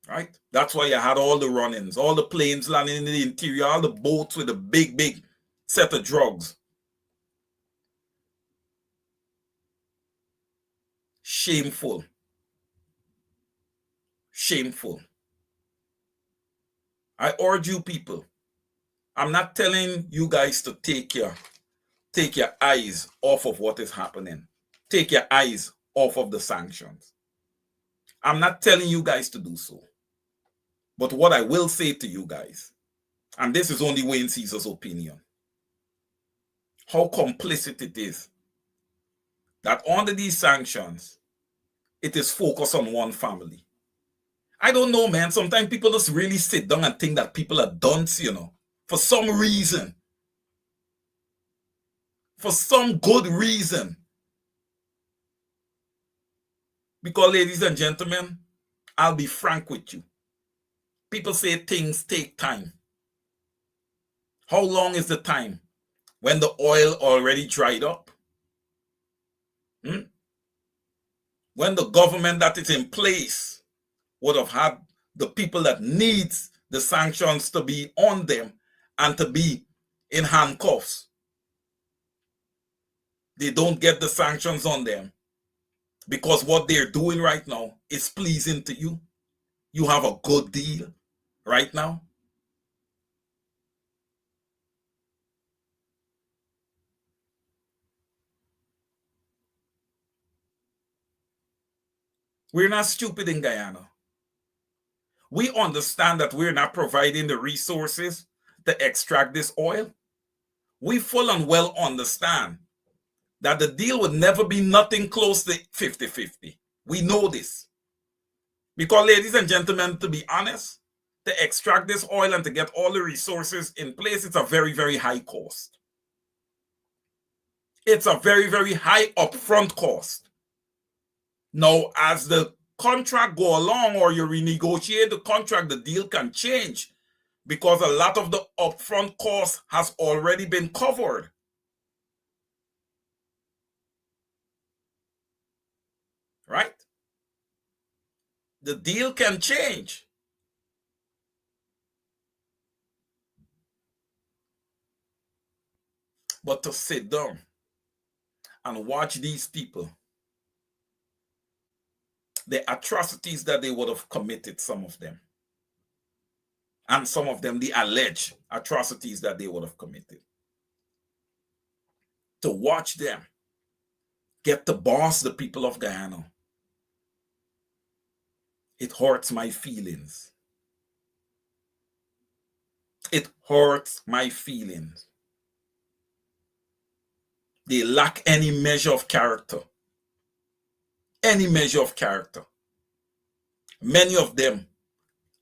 Right? That's why you had all the run-ins, all the planes landing in the interior, all the boats with a big set of drugs. Shameful. Shameful. I urge you people, I'm not telling you guys to take your eyes off of what is happening. Take your eyes off of the sanctions. I'm not telling you guys to do so. But what I will say to you guys, and this is only Wayne Caesar's opinion, how complicit it is that under these sanctions, it is focused on one family. I don't know, man. Sometimes people just really sit down and think that people are dunce, for some reason. For some good reason. Because, ladies and gentlemen, I'll be frank with you. People say things take time. How long is the time? When the oil already dried up? When the government that is in place would have had the people that needs the sanctions to be on them and to be in handcuffs. They don't get the sanctions on them because what they're doing right now is pleasing to you. You have a good deal right now. We're not stupid in Guyana. We understand that we're not providing the resources to extract this oil. We full and well understand that the deal would never be nothing close to 50-50. We know this. Because, ladies and gentlemen, to be honest, to extract this oil and to get all the resources in place, it's a very, very high cost. It's a very, very high upfront cost. Now, as the contract go along or you renegotiate the contract, the deal can change because a lot of the upfront cost has already been covered. Right? The deal can change. But to sit down and watch these people, the atrocities that they would have committed, some of them, and some of them, the alleged atrocities that they would have committed, to watch them get to boss the people of Guyana, it hurts my feelings. It hurts my feelings. They lack any measure of character. Any measure of character. Many of them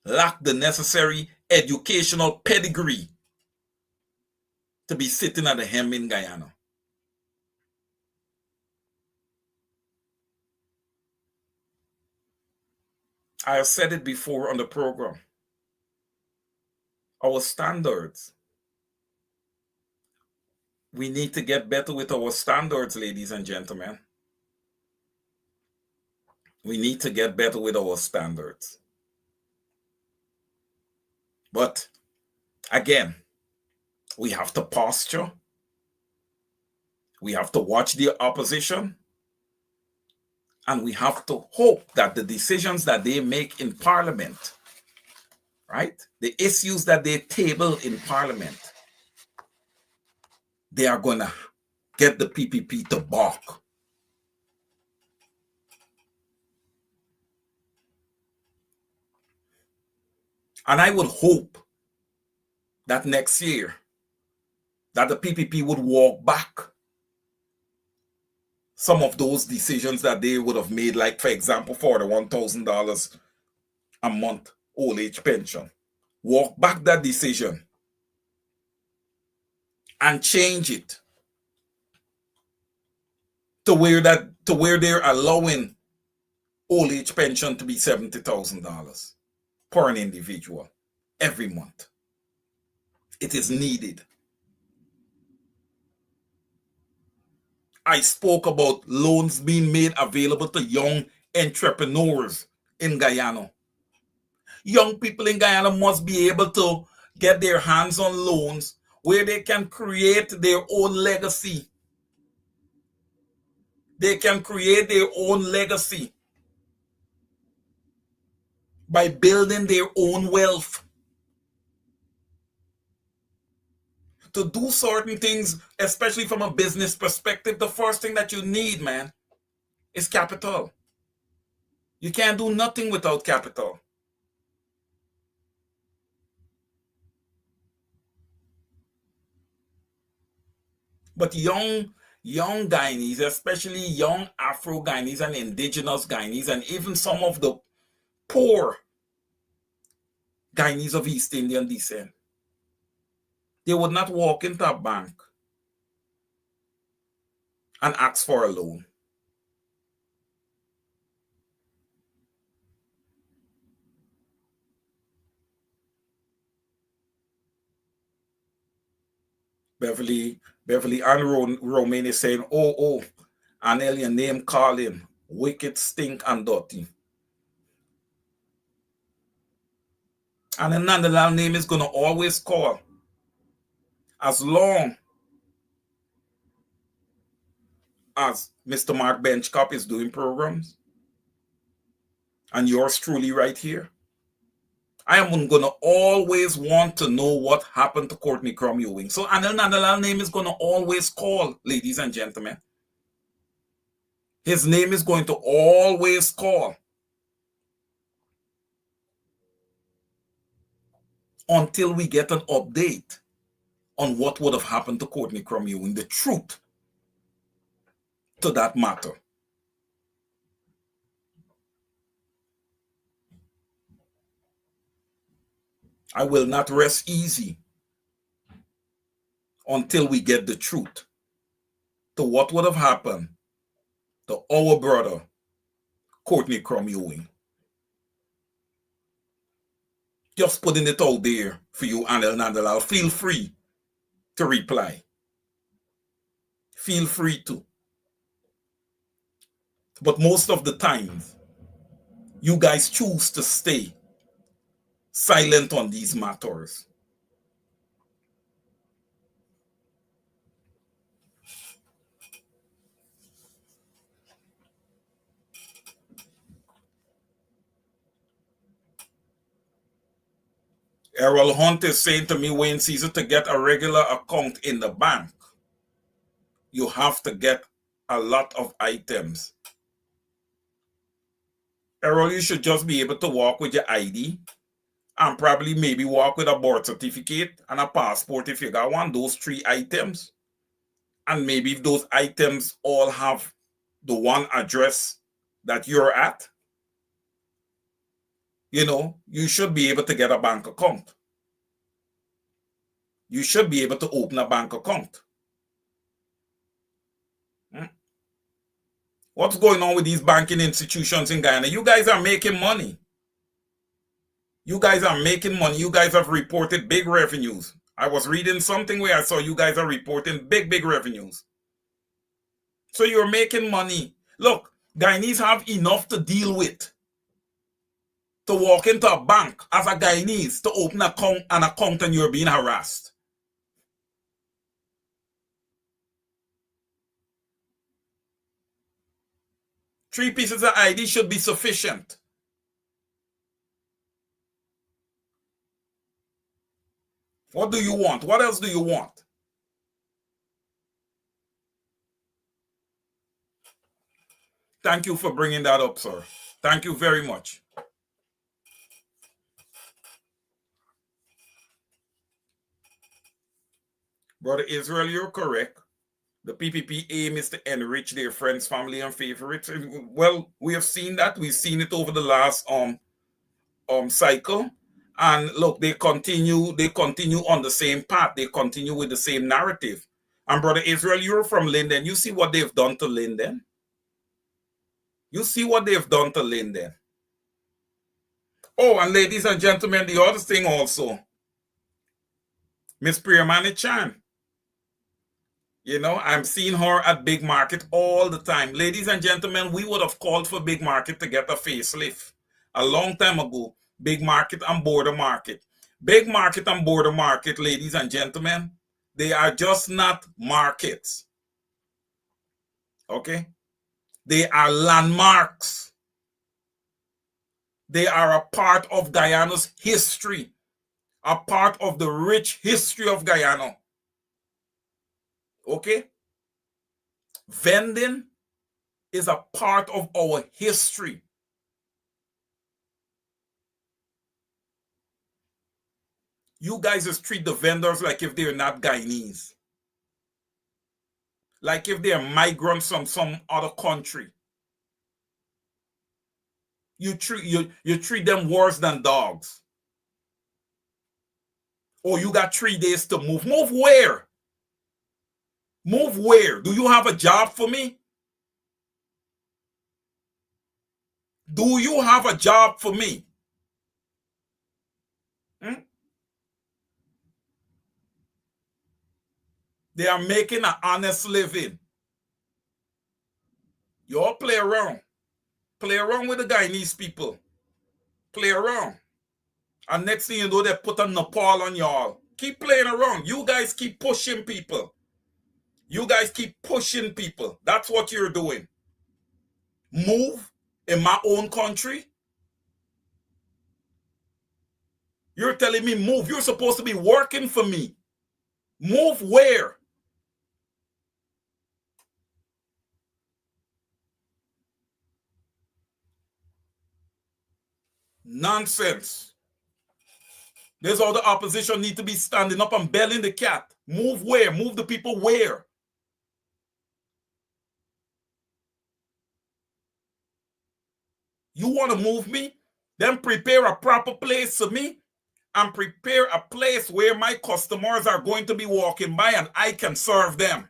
lack the necessary educational pedigree to be sitting at the helm in Guyana. I have said it before on the program. Our standards. We need to get better with our standards, ladies and gentlemen. We need to get better with our standards. But again, we have to posture. We have to watch the opposition. And we have to hope that the decisions that they make in Parliament, right? The issues that they table in Parliament, they are going to get the PPP to balk. And I would hope that next year that the PPP would walk back some of those decisions that they would have made, like, for example, for the $1,000 a month old age pension. Walk back that decision and change it to where they're allowing old age pension to be $70,000 per an individual every month. It is needed. I spoke about loans being made available to young entrepreneurs in Guyana. Young people in Guyana must be able to get their hands on loans where they can create their own legacy. They can create their own legacy by building their own wealth. To do certain things, especially from a business perspective, the first thing that you need, man, is capital. You can't do nothing without capital. But young Guyanese, especially young Afro Guyanese and indigenous Guyanese, and even some of the poor Guyanese of East Indian descent, they would not walk into a bank and ask for a loan. Beverly and Romaine is saying, oh, Anel, your name calling, wicked, stink, and dirty. And the Nandalal name is going to always call. As long as Mr. Mark Benchcop is doing programs, and yours truly right here, I am going to always want to know what happened to Courtney Crum Ewing. So Anel Nandalal name is going to always call, ladies and gentlemen. His name is going to always call until we get an update on what would have happened to Courtney Crum Ewing, the truth to that matter. I will not rest easy until we get the truth to what would have happened to our brother, Courtney Crum Ewing. Just putting it out there for you, Anel Nandalal. Feel free to reply. Feel free to. But most of the time, you guys choose to stay silent on these matters. Errol Hunt is saying to me, Wayne Caesar, to get a regular account in the bank, you have to get a lot of items. Errol, you should just be able to walk with your ID and probably maybe walk with a birth certificate and a passport if you got one, those 3 items. And maybe if those items all have the one address that you're at, you should be able to get a bank account. You should be able to open a bank account. What's going on with these banking institutions in Guyana? You guys are making money. You guys are making money. You guys have reported big revenues. I was reading something where I saw you guys are reporting big revenues. So you're making money. Look, Guyanese have enough to deal with. To walk into a bank as a Guyanese to open an account and you're being harassed. Three pieces of ID should be sufficient. What do you want? What else do you want? Thank you for bringing that up, sir. Thank you very much. Brother Israel, you're correct. The PPP aim is to enrich their friends, family, and favorites. Well, we have seen that. We've seen it over the last cycle. And look, they continue on the same path. They continue with the same narrative. And Brother Israel, you're from Linden. You see what they've done to Linden? You see what they've done to Linden. Oh, and ladies and gentlemen, the other thing also, Miss Priyamani Chan. You know, I'm seeing her at Big Market all the time. Ladies and gentlemen, we would have called for Big Market to get a facelift a long time ago. Big Market and Border Market. Big Market and Border Market, ladies and gentlemen, they are just not markets. Okay? They are landmarks. They are a part of Guyana's history, a part of the rich history of Guyana. Okay? Vending is a part of our history. You guys just treat the vendors like if they're not Guyanese. Like if they're migrants from some other country. You treat them worse than dogs. Oh, you got 3 days to move. Move where? Move where? Do you have a job for me? Do you have a job for me? They are making an honest living. You all play around. Play around with the Guyanese people. Play around. And next thing you know, they put a Nepal on y'all. Keep playing around. You guys keep pushing people. You guys keep pushing people. That's what you're doing. Move in my own country. You're telling me move. You're supposed to be working for me. Move where? Nonsense. There's all the opposition need to be standing up and belling the cat. Move where? Move the people where? You want to move me? Then prepare a proper place for me and prepare a place where my customers are going to be walking by and I can serve them.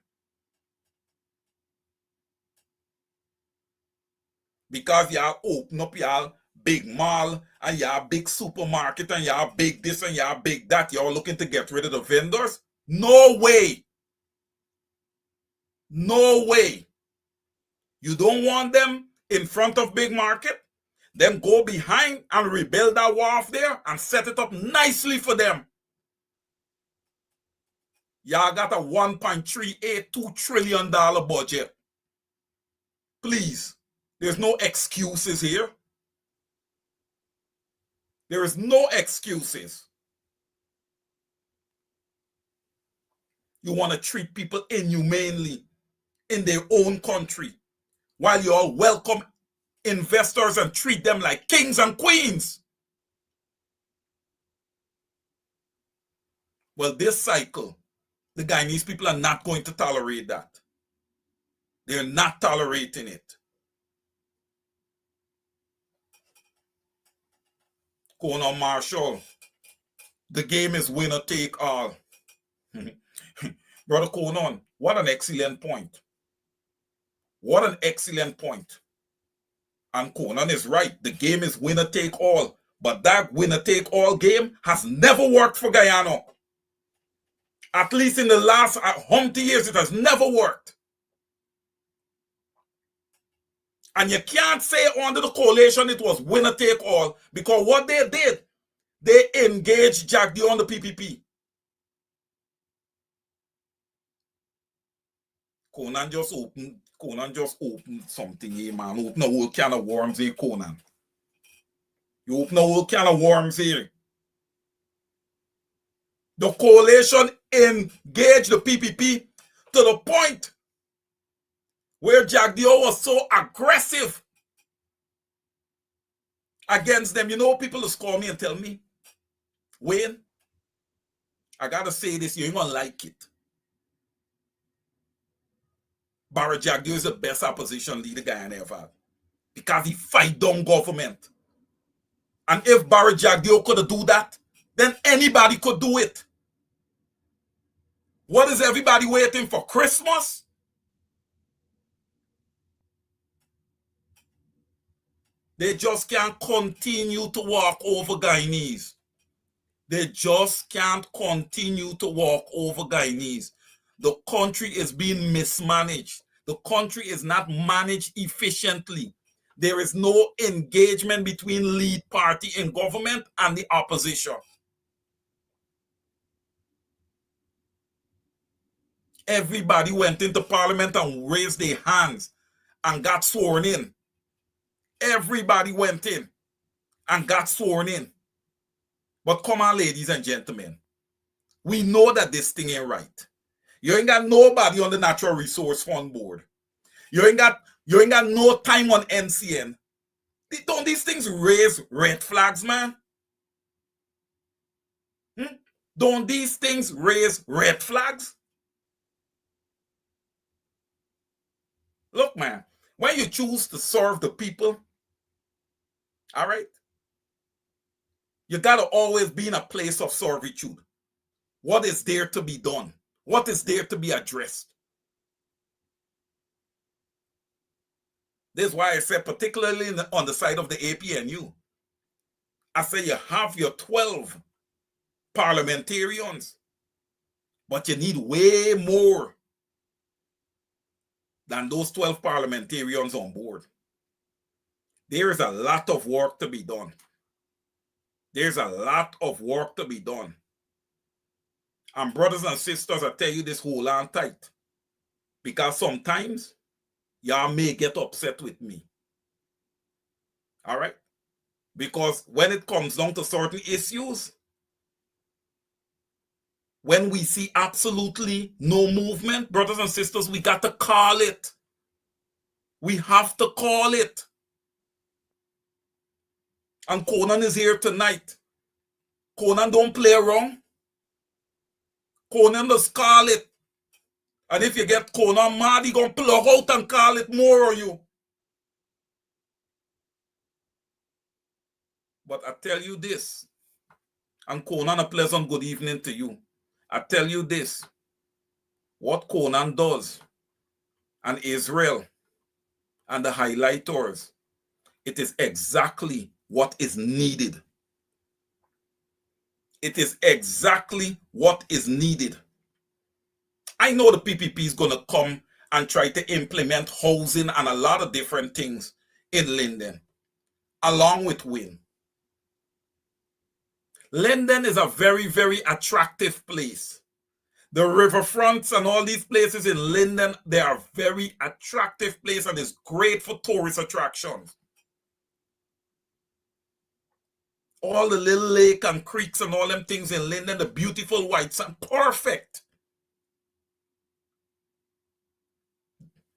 Because y'all open up y'all big mall and y'all big supermarket and y'all big this and y'all big that. Y'all looking to get rid of the vendors? No way. No way. You don't want them in front of big market? Then go behind and rebuild that wharf there and set it up nicely for them. Y'all got a $1.382 trillion budget. Please, there's no excuses here. There is no excuses. You want to treat people inhumanely in their own country while you all welcome investors and treat them like kings and queens. Well, this cycle, the Guyanese people are not going to tolerate that. They're not tolerating it. Conan Marshall, the game is winner take all. Brother Conan, what an excellent point. What an excellent point. And Conan is right. The game is winner take all. But that winner take all game has never worked for Guyana. At least in the last 100 years, it has never worked. And you can't say under the coalition it was winner take all, because what they did, they engaged Jack Dio on the PPP. Conan just opened something here, man. Open a whole can of worms here, Conan. You open a whole can of worms here. The coalition engaged the PPP to the point where Jack Dio was so aggressive against them. You know, people just call me and tell me, Wayne, I gotta say this, you ain't gonna like it. Barry Jagdeo is the best opposition leader Guyana ever had because he fight down government. And if Barry Jagdeo could do that, then anybody could do it. What is everybody waiting for? Christmas? They just can't continue to walk over Guyanese. They just can't continue to walk over Guyanese. The country is being mismanaged. The country is not managed efficiently. There is no engagement between lead party in government and the opposition. Everybody went into parliament and raised their hands and got sworn in. Everybody went in and got sworn in. But come on, ladies and gentlemen, we know that this thing ain't right. You ain't got nobody on the Natural Resource Fund board. You ain't got no time on NCN. Don't these things raise red flags, man? Don't these things raise red flags? Look, man, when you choose to serve the people, all right, you got to always be in a place of servitude. What is there to be done? What is there to be addressed? This is why I said, particularly on the side of the APNU, I say you have your 12 parliamentarians, but you need way more than those 12 parliamentarians on board. There is a lot of work to be done. There's a lot of work to be done. And brothers and sisters, I tell you this, hold on tight. Because sometimes y'all may get upset with me. All right? Because when it comes down to certain issues, when we see absolutely no movement, brothers and sisters, we got to call it. We have to call it. And Conan is here tonight. Conan don't play around. Conan just call it. And if you get Conan mad, he gonna plug out and call it more on you. But I tell you this, and Conan, a pleasant good evening to you. I tell you this, what Conan does, and Israel, and the highlighters, it is exactly what is needed. It is exactly what is needed. I know the PPP is going to come and try to implement housing and a lot of different things in Linden, along with Wynne. Linden is a very, very attractive place. The riverfronts and all these places in Linden, they are very attractive place and it's great for tourist attractions. All the little lake and creeks and all them things in Linden, the beautiful white sand, perfect.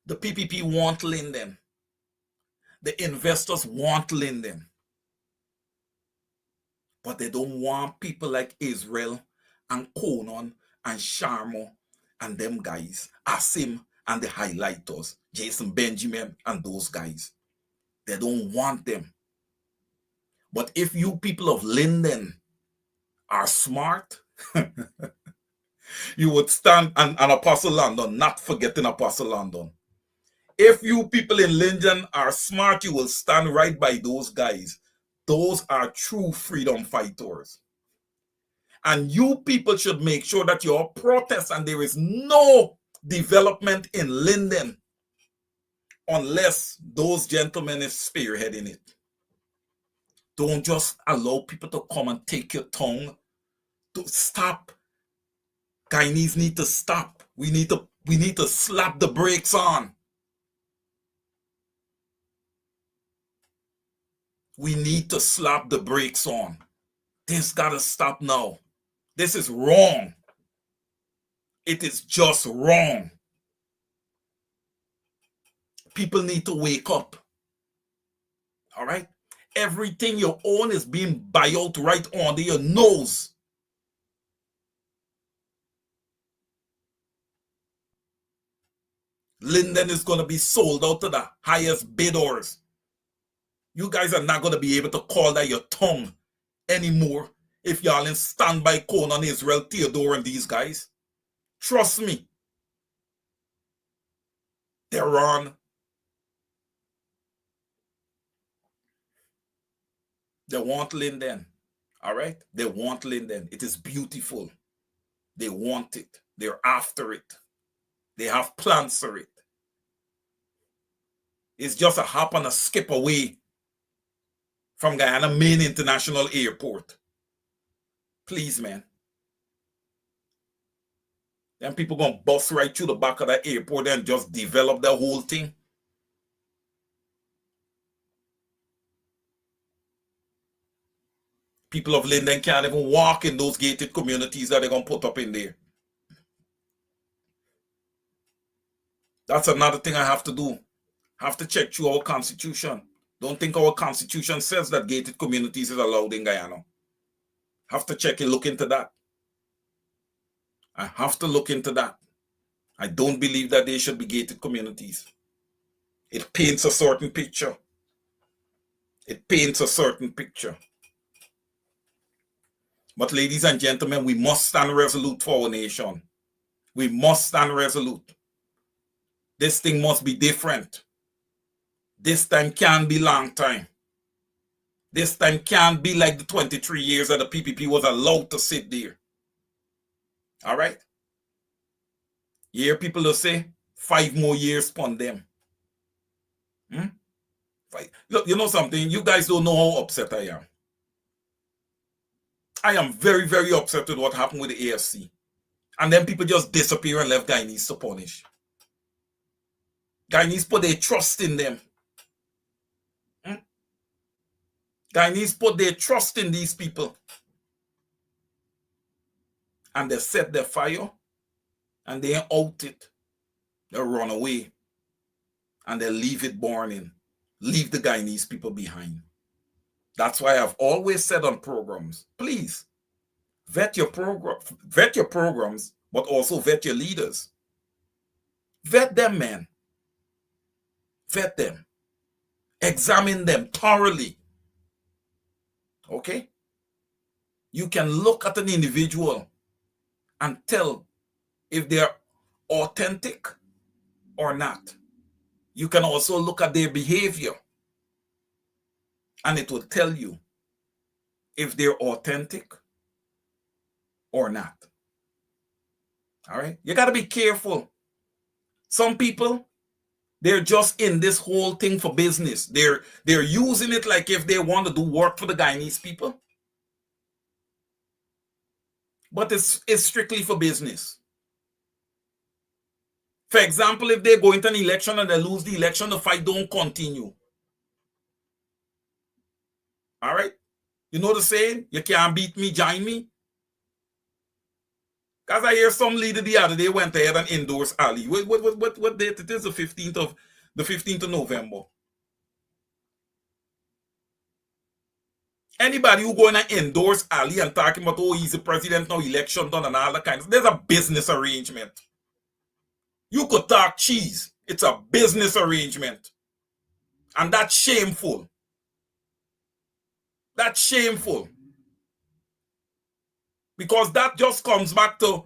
The PPP want Linden. The investors want Linden. But they don't want people like Israel and Conan and Sharma and them guys, Asim and the highlighters, Jason Benjamin and those guys. They don't want them. But if you people of Linden are smart, you would stand, and Apostle Landon, not forgetting Apostle Landon. If you people in Linden are smart, you will stand right by those guys. Those are true freedom fighters. And you people should make sure that your protest, and there is no development in Linden unless those gentlemen is spearheading it. Don't just allow people to come and take your tongue. To stop. Guyanese need to stop. We need to slap the brakes on. We need to slap the brakes on. This gotta stop now. This is wrong. It is just wrong. People need to wake up. All right? Everything you own is being bought out right under your nose. Linden is going to be sold out to the highest bidders. You guys are not going to be able to call that your tongue anymore if y'all in standby Conan, Israel, Theodore, and these guys. Trust me. They're on. They want Linden. All right? They want Linden. It is beautiful. They want it. They're after it. They have plans for it. It's just a hop and a skip away from Guyana Main International Airport. Please, man. Then people going to bust right through the back of the airport and just develop the whole thing. People of Linden can't even walk in those gated communities that they're going to put up in there. That's another thing I have to do. Have to check through our constitution. Don't think our constitution says that gated communities is allowed in Guyana. Have to check and look into that. I have to look into that. I don't believe that they should be gated communities. It paints a certain picture. It paints a certain picture. But ladies and gentlemen, we must stand resolute for our nation. We must stand resolute. This thing must be different. This time can't be long time. This time can't be like the 23 years that the PPP was allowed to sit there. All right? You hear people will say, 5 more years upon them. Look, you know something? You guys don't know how upset I am. I am very, very upset with what happened with the AFC. And then people just disappear and left Guyanese to punish. Guyanese put their trust in them. Guyanese put their trust in these people. And they set their fire. And they out it. They run away. And they leave it burning. Leave the Guyanese people behind. That's why I've always said on programs, please, vet your programs, but also vet your leaders. Vet them, man. Vet them. Examine them thoroughly. Okay? You can look at an individual and tell if they're authentic or not. You can also look at their behavior and it will tell you if they're authentic or not. All right? You got to be careful. Some people, they're just in this whole thing for business. They're using it like if they want to do work for the Guyanese people. But it's strictly for business. For example, if they go into an election and they lose the election, the fight don't continue. All right? You know the saying? You can't beat me, join me. Because I hear some leader the other day went ahead and endorsed Ali. What date it is? The 15th of November. Anybody who going to endorse Ali and talking about, oh, he's the president now, election done and all that kind of, there's a business arrangement. You could talk cheese. It's a business arrangement. And that's shameful. That's shameful. Because that just comes back to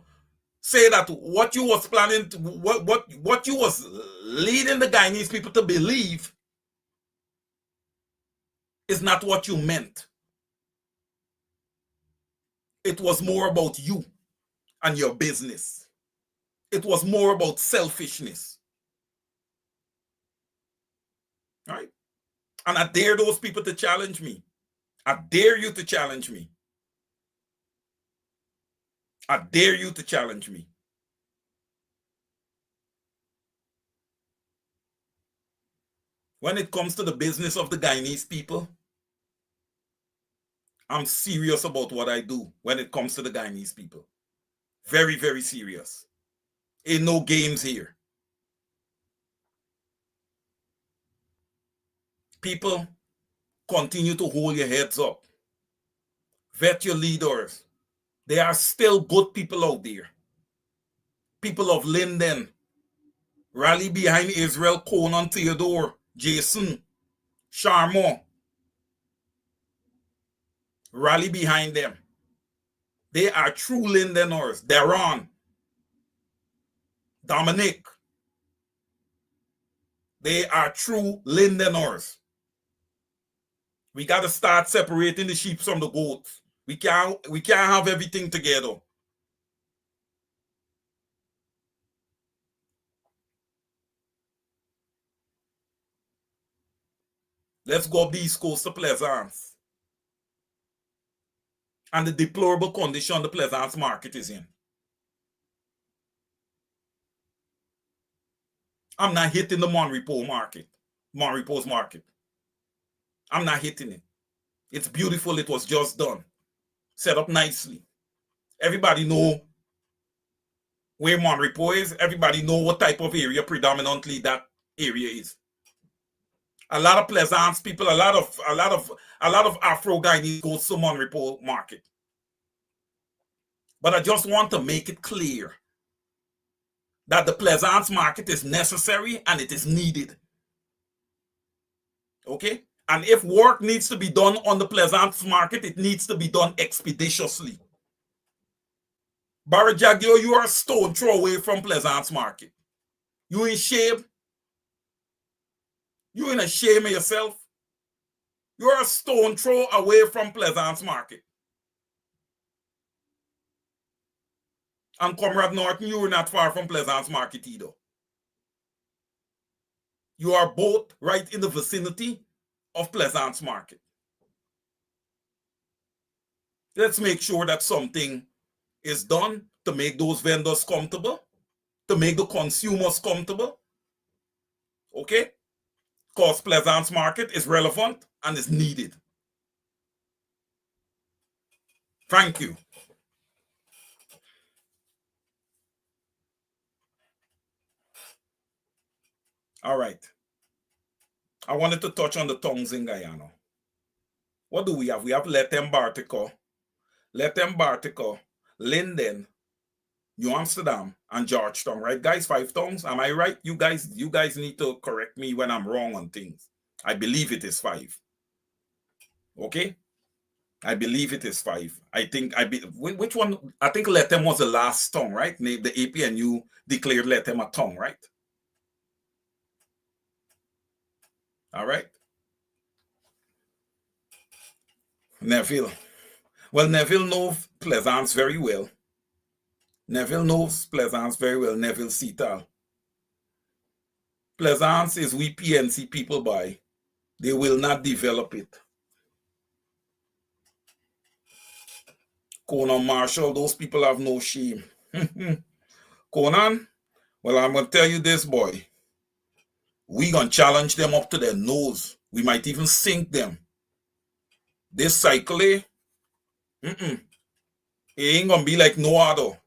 say that what you was planning to, what you was leading the Guyanese people to believe is not what you meant. It was more about you and your business. It was more about selfishness. Right? And I dare those people to challenge me. I dare you to challenge me. I dare you to challenge me. When it comes to the business of the Guyanese people, I'm serious about what I do when it comes to the Guyanese people. Very, very serious. Ain't no games here. People, continue to hold your heads up. Vet your leaders. There are still good people out there. People of Linden. Rally behind Israel, Conan Theodore, Jason, Sharma. Rally behind them. They are true Lindeners. Deron, Dominic. They are true Lindeners. We got to start separating the sheep from the goats. We can't have everything together. Let's go up the East Coast to Pleasance. And the deplorable condition the Pleasance market is in. I'm not hitting the Monrepo market. Monrepo's market. I'm not hitting it. It's beautiful. It was just done. Set up nicely. Everybody know where Monrepo is. Everybody know what type of area predominantly that area is. A lot of Pleasance people, a lot of Afro-Guyanese go to Monrepo market. But I just want to make it clear that the Pleasance market is necessary and it is needed. Okay? And if work needs to be done on the Pleasance market, it needs to be done expeditiously. Barajagio, you are a stone throw away from Pleasance market. You in shame? You in a shame of yourself? You're a stone throw away from Pleasance market. And Comrade Norton, you are not far from Pleasance market either. You are both right in the vicinity of Pleasance market. Let's make sure that something is done to make those vendors comfortable, to make the consumers comfortable. Okay? Because Pleasance market is relevant and is needed. Thank you. All right. I wanted to touch on the tongues in Guyana. What do we have? We have Lethem Bartico, Linden, New Amsterdam, and Georgetown, right, guys? 5 tongues. Am I right? You guys need to correct me when I'm wrong on things. I believe it is 5. Okay? I believe it is 5. Which one? I think Lethem was the last tongue, right? The APNU declared Lethem a tongue, right? All right. Neville. Well, Neville knows Pleasance very well. Neville Seatal. Pleasance is we PNC people buy. They will not develop it. Conan Marshall, those people have no shame. Conan, well, I'm going to tell you this, boy. We going to challenge them up to their nose. We might even sink them. This cycle, it ain't going to be like no other.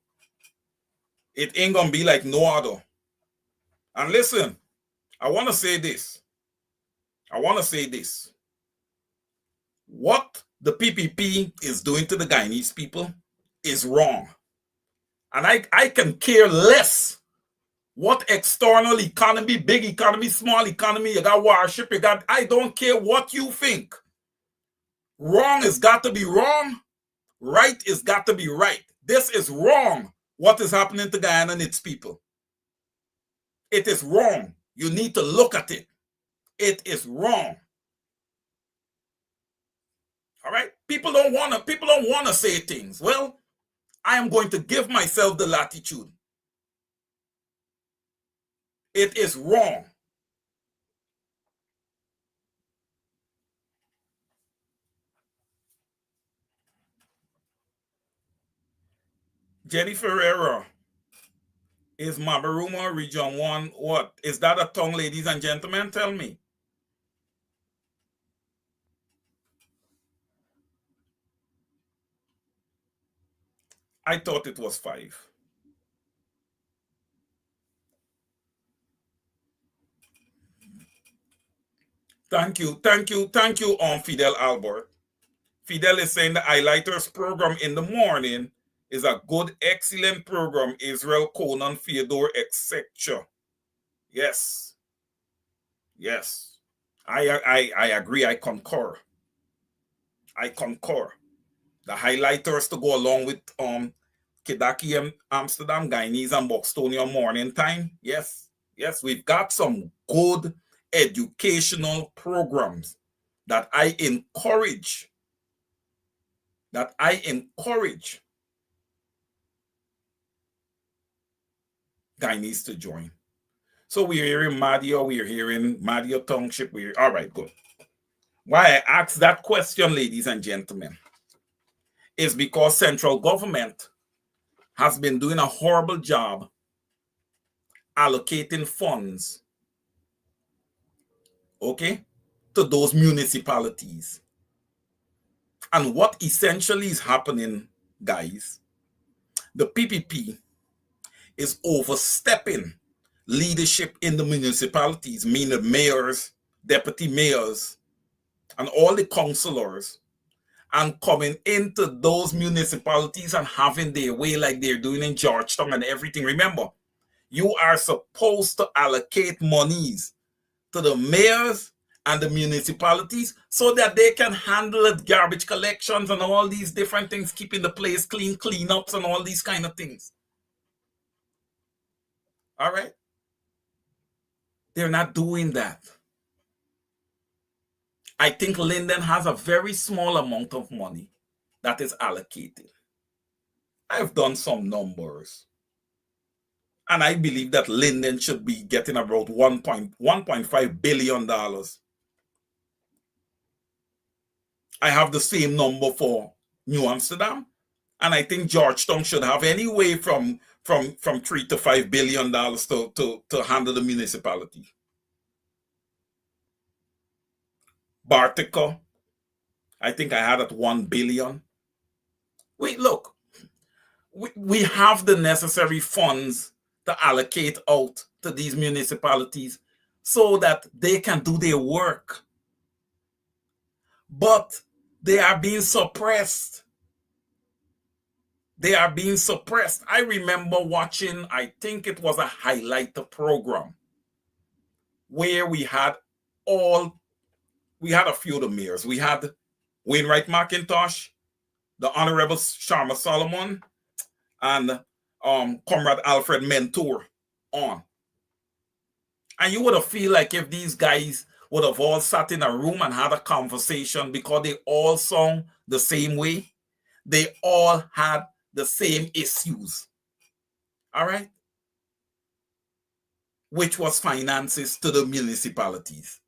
It ain't going to be like no other. And listen, I want to say this. What the PPP is doing to the Guyanese people is wrong. And I can care less what external economy, big economy, small economy, you got warship, I don't care what you think. Wrong has got to be wrong. Right has got to be right. This is wrong, what is happening to Guyana and its people. It is wrong. You need to look at it. It is wrong. All right? People don't want to say things. Well, I am going to give myself the latitude. It is wrong. Jenny Ferreira, is Mabaruma Region 1 what? Is that a tongue, ladies and gentlemen? Tell me. I thought it was 5. Thank you, Fidel Albert. Fidel is saying the Highlighters program in the morning is a good, excellent program. Israel, Conan, Theodore, etc. Yes. Yes. I agree. I concur. I concur. The highlighters to go along with Kidaki and Amsterdam, Guyanese and Buxtonia Morning Time. Yes. Yes. We've got some good educational programs that I encourage. Guyanese to join. So we're hearing Madio, we're hearing Madio Township. All right, good. Why I asked that question, ladies and gentlemen, is because central government has been doing a horrible job allocating funds, okay, to those municipalities. And what essentially is happening, guys, the PPP is overstepping leadership in the municipalities, meaning mayors, deputy mayors, and all the councillors, and coming into those municipalities and having their way like they're doing in Georgetown and everything. Remember, you are supposed to allocate monies to the mayors and the municipalities so that they can handle it, garbage collections and all these different things, keeping the place clean, cleanups and all these kind of things. All right? They're not doing that. I think Linden has a very small amount of money that is allocated. I've done some numbers. And I believe that Linden should be getting about $1.5 billion. I have the same number for New Amsterdam. And I think Georgetown should have anywhere from $3 to $5 billion to handle the municipality. Bartica, I think I had at $1 billion. Wait, look, we have the necessary funds to allocate out to these municipalities so that they can do their work. But they are being suppressed. They are being suppressed. I remember watching, I think it was a highlighter program where we had a few of the mayors. We had Wainwright McIntosh, the Honorable Sharma Solomon, and Comrade Alfred Mentor on. And you would have feel like if these guys would have all sat in a room and had a conversation, because they all sung the same way. They all had the same issues. All right? Which was finances to the municipalities.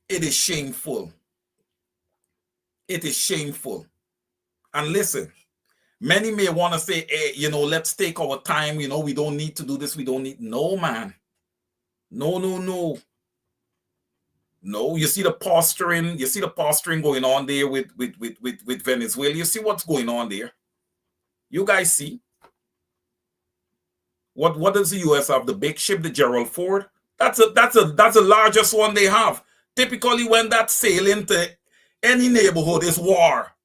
It is shameful. It is shameful. And listen, many may want to say, hey, let's take our time. We don't need to do this. We don't need. No, man. No. No, you see the posturing. You see the posturing going on there with Venezuela. You see what's going on there. You guys see. What does the U.S. have? The big ship, the Gerald Ford. That's the largest one they have. Typically, when that sail into any neighborhood, is war.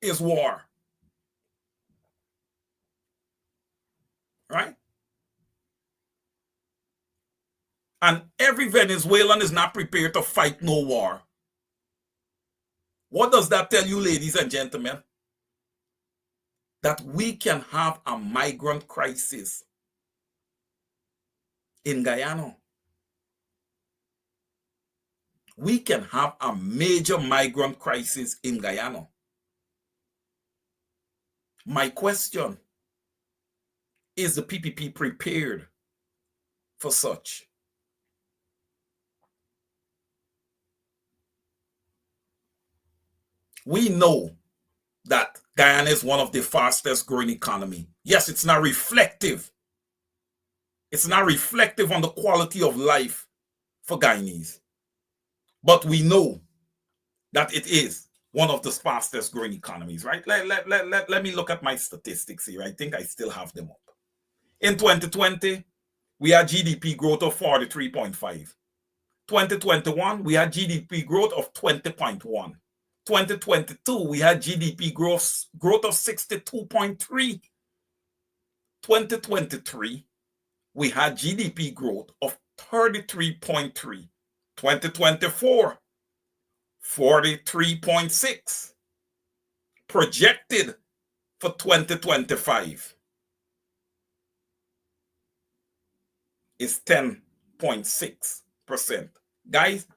Is war. Right? And every Venezuelan is not prepared to fight no war. What does that tell you, ladies and gentlemen? That we can have a migrant crisis in Guyana. We can have a major migrant crisis in Guyana. My question, is the PPP prepared for such? We know that Guyana is one of the fastest growing economy. Yes, it's not reflective. It's not reflective on the quality of life for Guyanese. But we know that it is one of the fastest growing economies, right? Let me look at my statistics here. I think I still have them up. In 2020, we had GDP growth of 43.5. 2021, we had GDP growth of 20.1. 2022, we had GDP growth of 62.3. 2023, we had GDP growth of 33.3. 2024, 43.6. Projected for 2025 is 10.6%. Guys,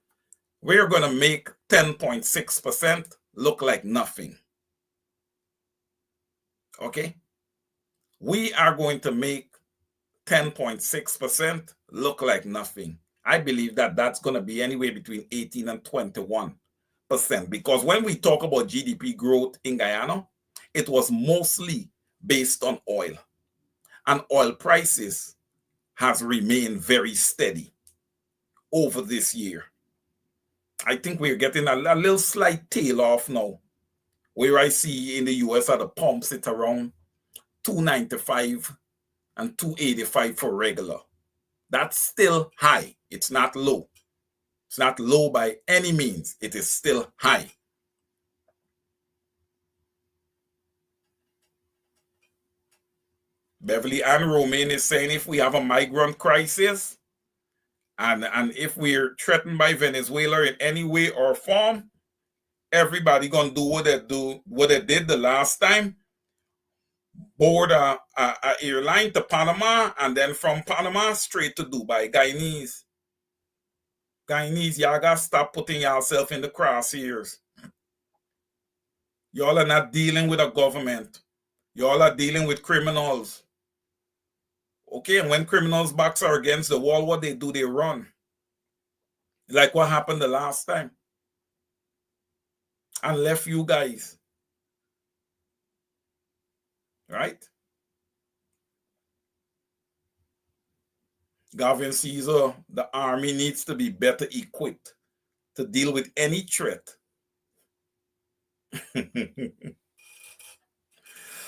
we're going to make 10.6% look like nothing. Okay? We are going to make 10.6% look like nothing. I believe that that's going to be anywhere between 18 and 21%. Because when we talk about GDP growth in Guyana, it was mostly based on oil. And oil prices has remained very steady over this year. I think we're getting a little slight tail off now, where I see in the US at the pumps, it's around $2.95 and $2.85 for regular. That's still high. It's not low. It's not low by any means. It is still high. Beverly Ann Romaine is saying if we have a migrant crisis and if we're threatened by Venezuela in any way or form, everybody gonna do what they did the last time. Board a airline to Panama, and then from Panama straight to Dubai. Guyanese, y'all gotta stop putting yourself in the crosshairs. Y'all are not dealing with a government. Y'all are dealing with criminals. Okay, and when criminals' backs are against the wall, what they do, they run. Like what happened the last time. And left you guys. Right? Gavin Caesar, the army needs to be better equipped to deal with any threat.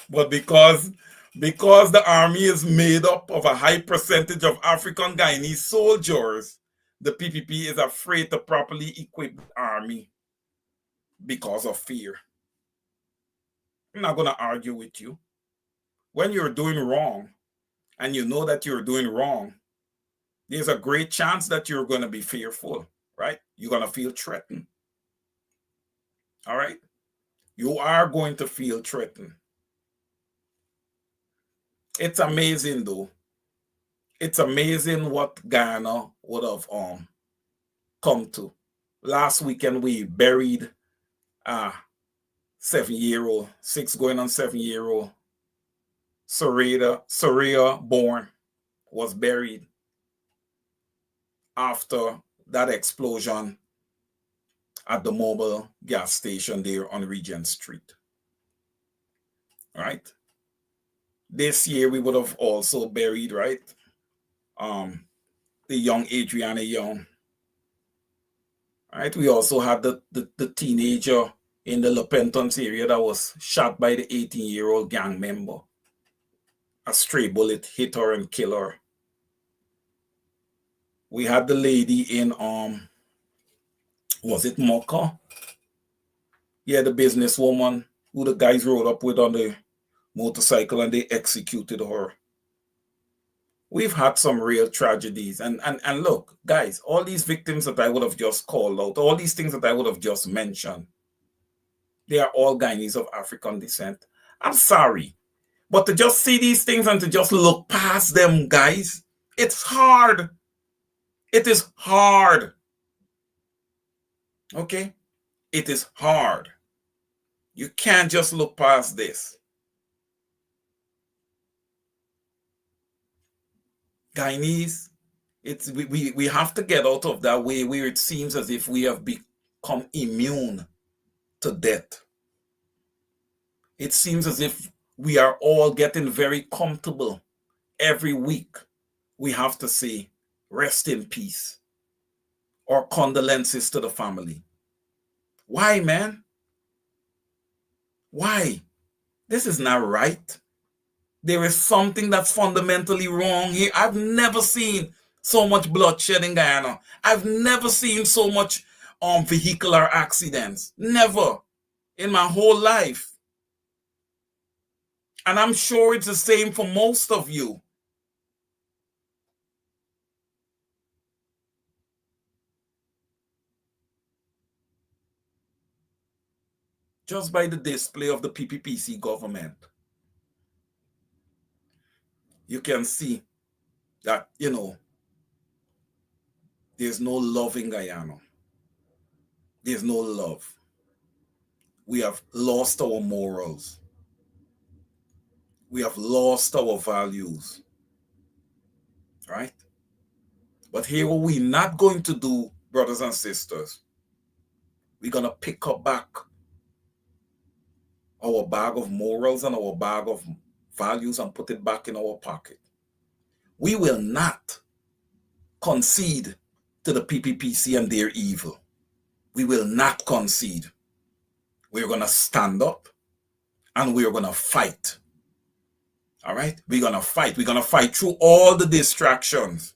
But because the army is made up of a high percentage of African Guyanese soldiers, the PPP is afraid to properly equip the army because of fear. I'm not going to argue with you. When you're doing wrong and you know that you're doing wrong, there's a great chance that you're going to be fearful, right? You're going to feel threatened. All right? You are going to feel threatened. It's amazing, though. It's amazing what Guyana would have come to. Last weekend, we buried a 7-year-old, 6 going on 7-year-old. Soraya Bourne was buried after that explosion at the mobile gas station there on Regent Street. All right. This year we would have also buried, right, the young Adriana Young. Right. We also had the teenager in the La Pentance area that was shot by the 18-year-old gang member. A stray bullet hit her and killed her. We had the lady in was it Mocha? Yeah, the businesswoman who the guys rode up with on the motorcycle and they executed her. We've had some real tragedies. And look, guys, all these victims that I would have just called out, all these things that I would have just mentioned, they are all Guyanese of African descent. I'm sorry, but to just see these things and to just look past them, guys, it's hard. It is hard. Okay? It is hard. You can't just look past this. Guyanese, we have to get out of that way where it seems as if we have become immune to death. It seems as if we are all getting very comfortable. Every week we have to say, rest in peace, or condolences to the family. Why, man? Why? This is not right. There is something that's fundamentally wrong here. I've never seen so much bloodshed in Guyana. I've never seen so much vehicular accidents. Never. in my whole life. And I'm sure it's the same for most of you. Just by the display of the PPPC government, you can see that, there's no love in Guyana. There's no love. We have lost our morals. We have lost our values. Right? But here, what we're not going to do, brothers and sisters, we're going to pick up back our bag of morals and our bag of values and put it back in our pocket. We will not concede to the PPPC and their evil. We will not concede. We're going to stand up and we're going to fight. All right? We're going to fight. We're going to fight through all the distractions.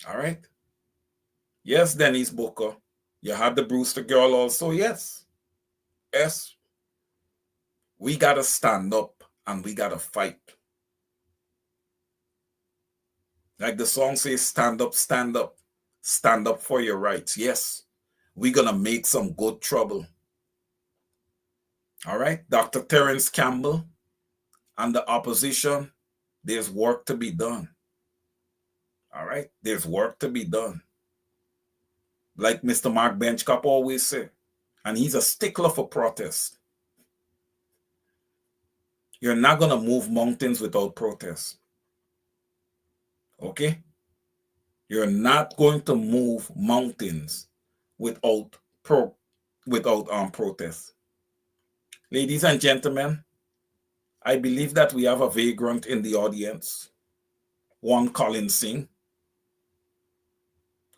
All right? Yes, Denise Booker. You had the Brewster girl also. Yes. Yes. We got to stand up and we got to fight. Like the song says, stand up, stand up. Stand up for your rights. Yes. We're going to make some good trouble. All right? Dr. Terence Campbell and the opposition, there's work to be done. All right? There's work to be done. Like Mr. Mark Benchcop always said, and he's a stickler for protest. You're not going to move mountains without protest. Okay? You're not going to move mountains without protest. Ladies and gentlemen, I believe that we have a vagrant in the audience, one Colin Singh.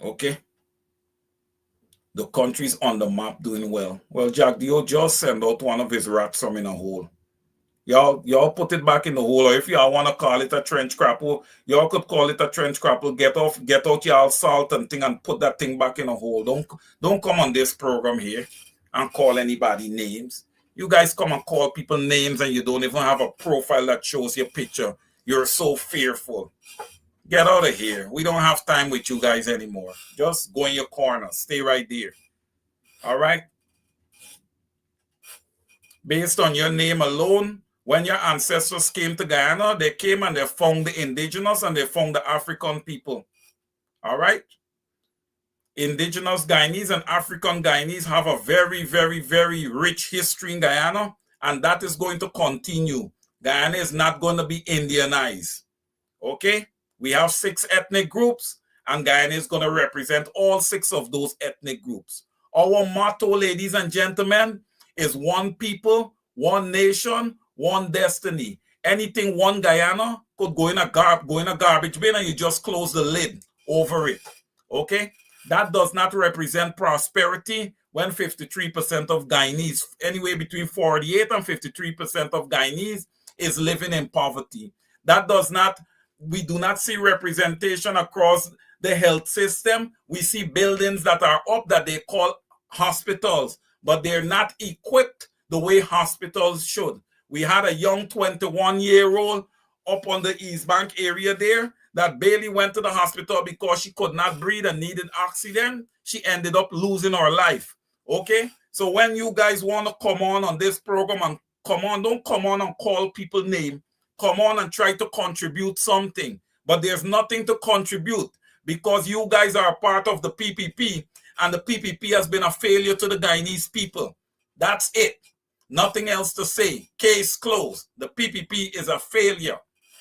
Okay? The country's on the map doing well. Well, Jack Dio just sent out one of his raps from in a hole. Y'all put it back in the hole, or if y'all want to call it a trench crapple, y'all could call it a trench crapple. Get out y'all salt and thing and put that thing back in a hole. Don't come on this program here and call anybody names. You guys come and call people names and you don't even have a profile that shows your picture. You're so fearful. Get out of here. We don't have time with you guys anymore. Just go in your corner. Stay right there. All right? Based on your name alone, when your ancestors came to Guyana, they came and they found the indigenous and they found the African people. All right? Indigenous Guyanese and African Guyanese have a very, very, very rich history in Guyana, and that is going to continue. Guyana is not going to be Indianized. Okay? We have 6 ethnic groups, and Guyana is going to represent all 6 of those ethnic groups. Our motto, ladies and gentlemen, is one people, one nation, one destiny. Anything one Guyana could go in a garbage bin and you just close the lid over it. Okay? That does not represent prosperity when 53% of Guyanese, anywhere between 48 and 53% of Guyanese is living in poverty. We do not see representation across the health system. We see buildings that are up that they call hospitals, but they're not equipped the way hospitals should. We had a young 21-year-old up on the East Bank area there that barely went to the hospital because she could not breathe and needed oxygen. She ended up losing her life. Okay? So when you guys want to come on this program and don't come on and call people names. Come on and try to contribute something. But there's nothing to contribute because you guys are a part of the PPP and the PPP has been a failure to the Guyanese people. That's it. Nothing else to say. Case closed. The PPP is a failure.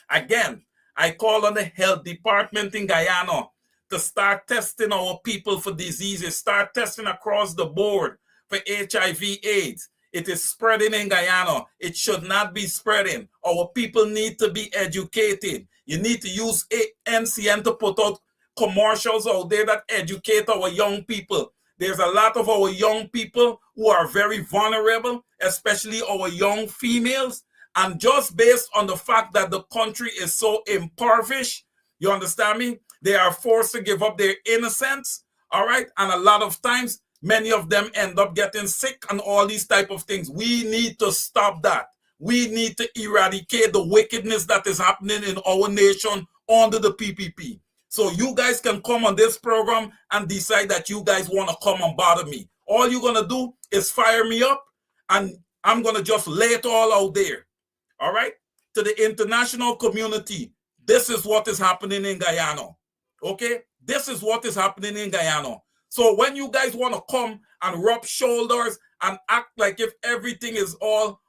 Again, I call on the health department in Guyana to start testing our people for diseases. Start testing across the board for HIV/AIDS. It is spreading in Guyana. It should not be spreading. Our people need to be educated. You need to use NCN to put out commercials out there that educate our young people. There's a lot of our young people who are very vulnerable, especially our young females. And just based on the fact that the country is so impoverished, you understand me? They are forced to give up their innocence, all right? And a lot of times, Many of them end up getting sick and all these type of things. We need to stop that. We need to eradicate the wickedness that is happening in our nation under the PPP. So you guys can come on this program and decide that you guys want to come and bother me. All you're going to do is fire me up, and I'm going to just lay it all out there. All right? To the international community, this is what is happening in Guyana. Okay? This is what is happening in Guyana. So when you guys want to come and rub shoulders and act like if everything is all,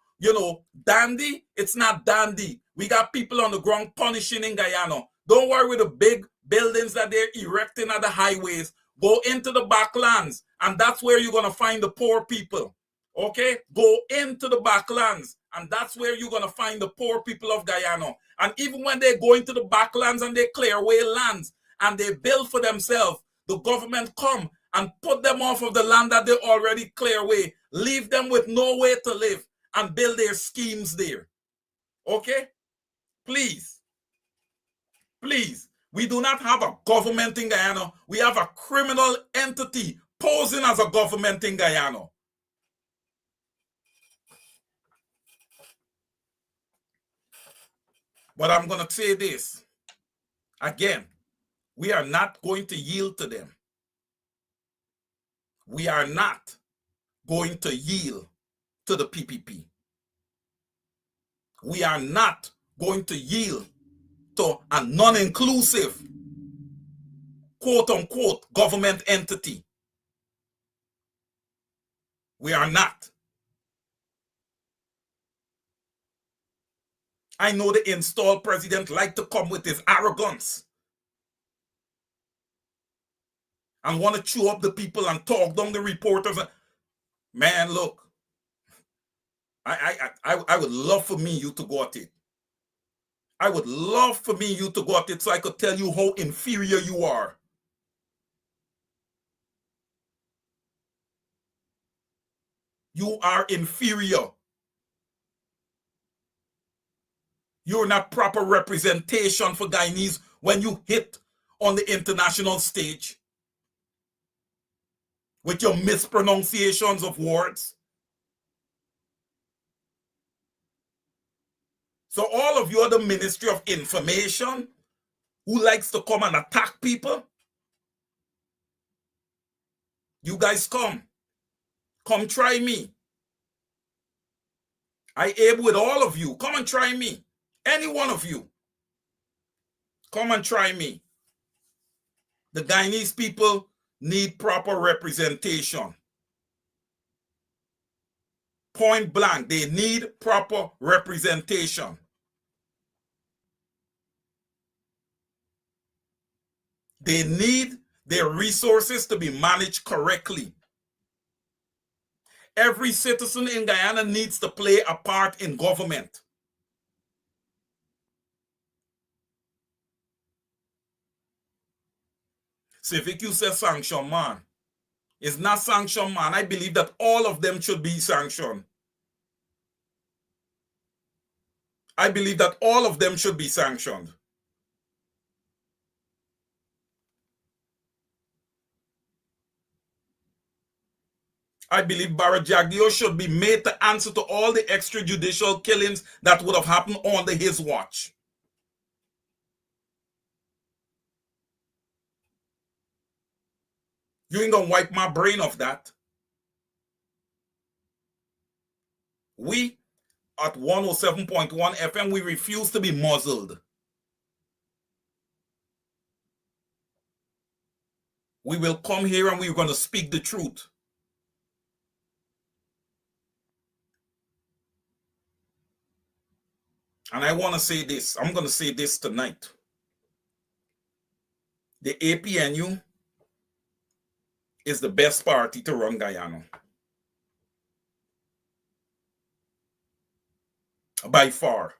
dandy, it's not dandy. We got people on the ground punishing in Guyana. Don't worry with the big buildings that they're erecting at the highways. Go into the backlands, and that's where you're going to find the poor people. Okay? Go into the backlands, and that's where you're going to find the poor people of Guyana. And even when they go into the backlands and they clear away lands and they build for themselves, the government come and put them off of the land that they already clear away, leave them with no way to live, and build their schemes there. Okay? Please. Please. We do not have a government in Guyana. We have a criminal entity posing as a government in Guyana. But I'm going to say this. Again, we are not going to yield to them. We are not going to yield to the PPP. We are not going to yield to a non-inclusive, quote-unquote, government entity. We are not. I know the installed president like to come with his arrogance and want to chew up the people and talk down the reporters. Man, look, I would love for you to go at it. I would love for you to go at it so I could tell you how inferior you are. You are inferior. You're not proper representation for Guyanese when you hit on the international stage with your mispronunciations of words. So all of you are the Ministry of Information who likes to come and attack people. You guys come. Come try me. I able with all of you. Come and try me. Any one of you. Come and try me. The Guyanese people need proper representation. Point blank, they need proper representation. They need their resources to be managed correctly. Every citizen in Guyana needs to play a part in government. Civic, you say sanction, man. It's not sanction, man. I believe that all of them should be sanctioned. I believe that all of them should be sanctioned. I believe Barra Jagdeo should be made to answer to all the extrajudicial killings that would have happened under his watch. You ain't gonna wipe my brain off that. We at 107.1 FM, we refuse to be muzzled. We will come here and we're going to speak the truth. And I want to say this. I'm going to say this tonight. The APNU is the best party to run Guyana. By far.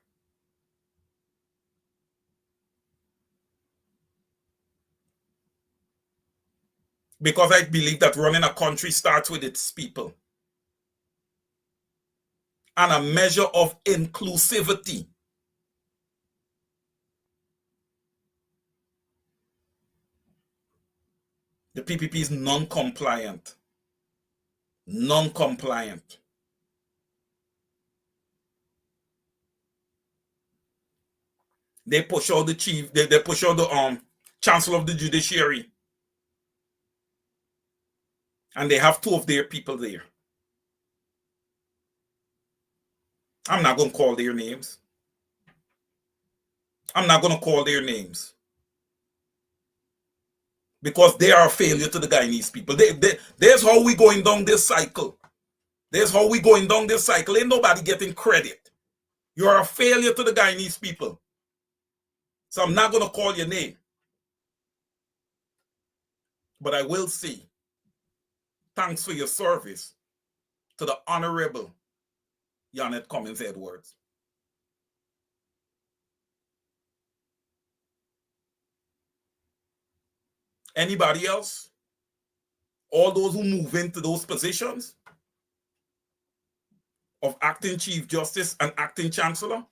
Because I believe that running a country starts with its people. And a measure of inclusivity. The PPP is non-compliant. non-compliant. They push out the chief, they push out the chancellor of the judiciary. And they have two of their people there. I'm not going to call their names. I'm not going to call their names. Because they are a failure to the Guyanese people. There's how we going down this cycle. There's how we going down this cycle. Ain't nobody getting credit. You're a failure to the Guyanese people. So I'm not going to call your name. But I will say, thanks for your service to the Honorable Yanet Cummins Edwards. Anybody else? All those who move into those positions of acting Chief Justice and acting Chancellor,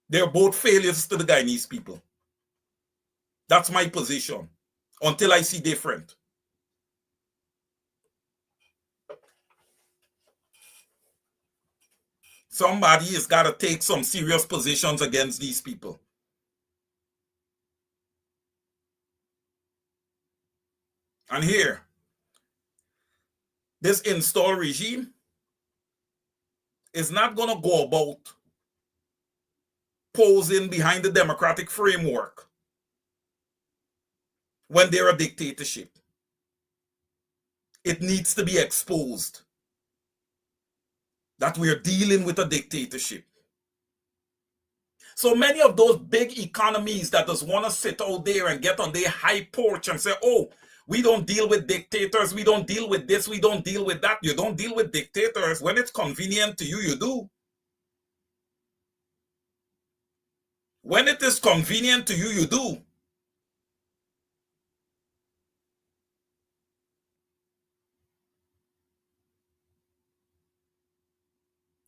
they're both failures to the Guyanese people. That's my position until I see different. Somebody has got to take some serious positions against these people. And here, this install regime is not going to go about posing behind the democratic framework when they're a dictatorship. It needs to be exposed that we're dealing with a dictatorship. So many of those big economies that just want to sit out there and get on their high porch and say, oh, we don't deal with dictators, we don't deal with this, we don't deal with that. You don't deal with dictators. When it's convenient to you, you do. When it is convenient to you, you do.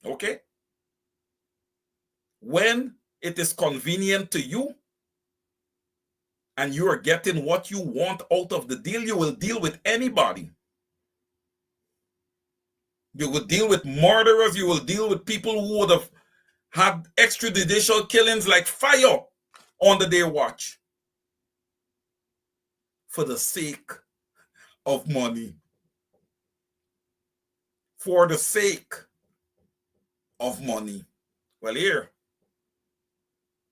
Okay? When it is convenient to you and you are getting what you want out of the deal, you will deal with anybody. You will deal with murderers. You will deal with people who would have had extrajudicial killings like fire under their watch for the sake of money. For the sake of money. Well, here,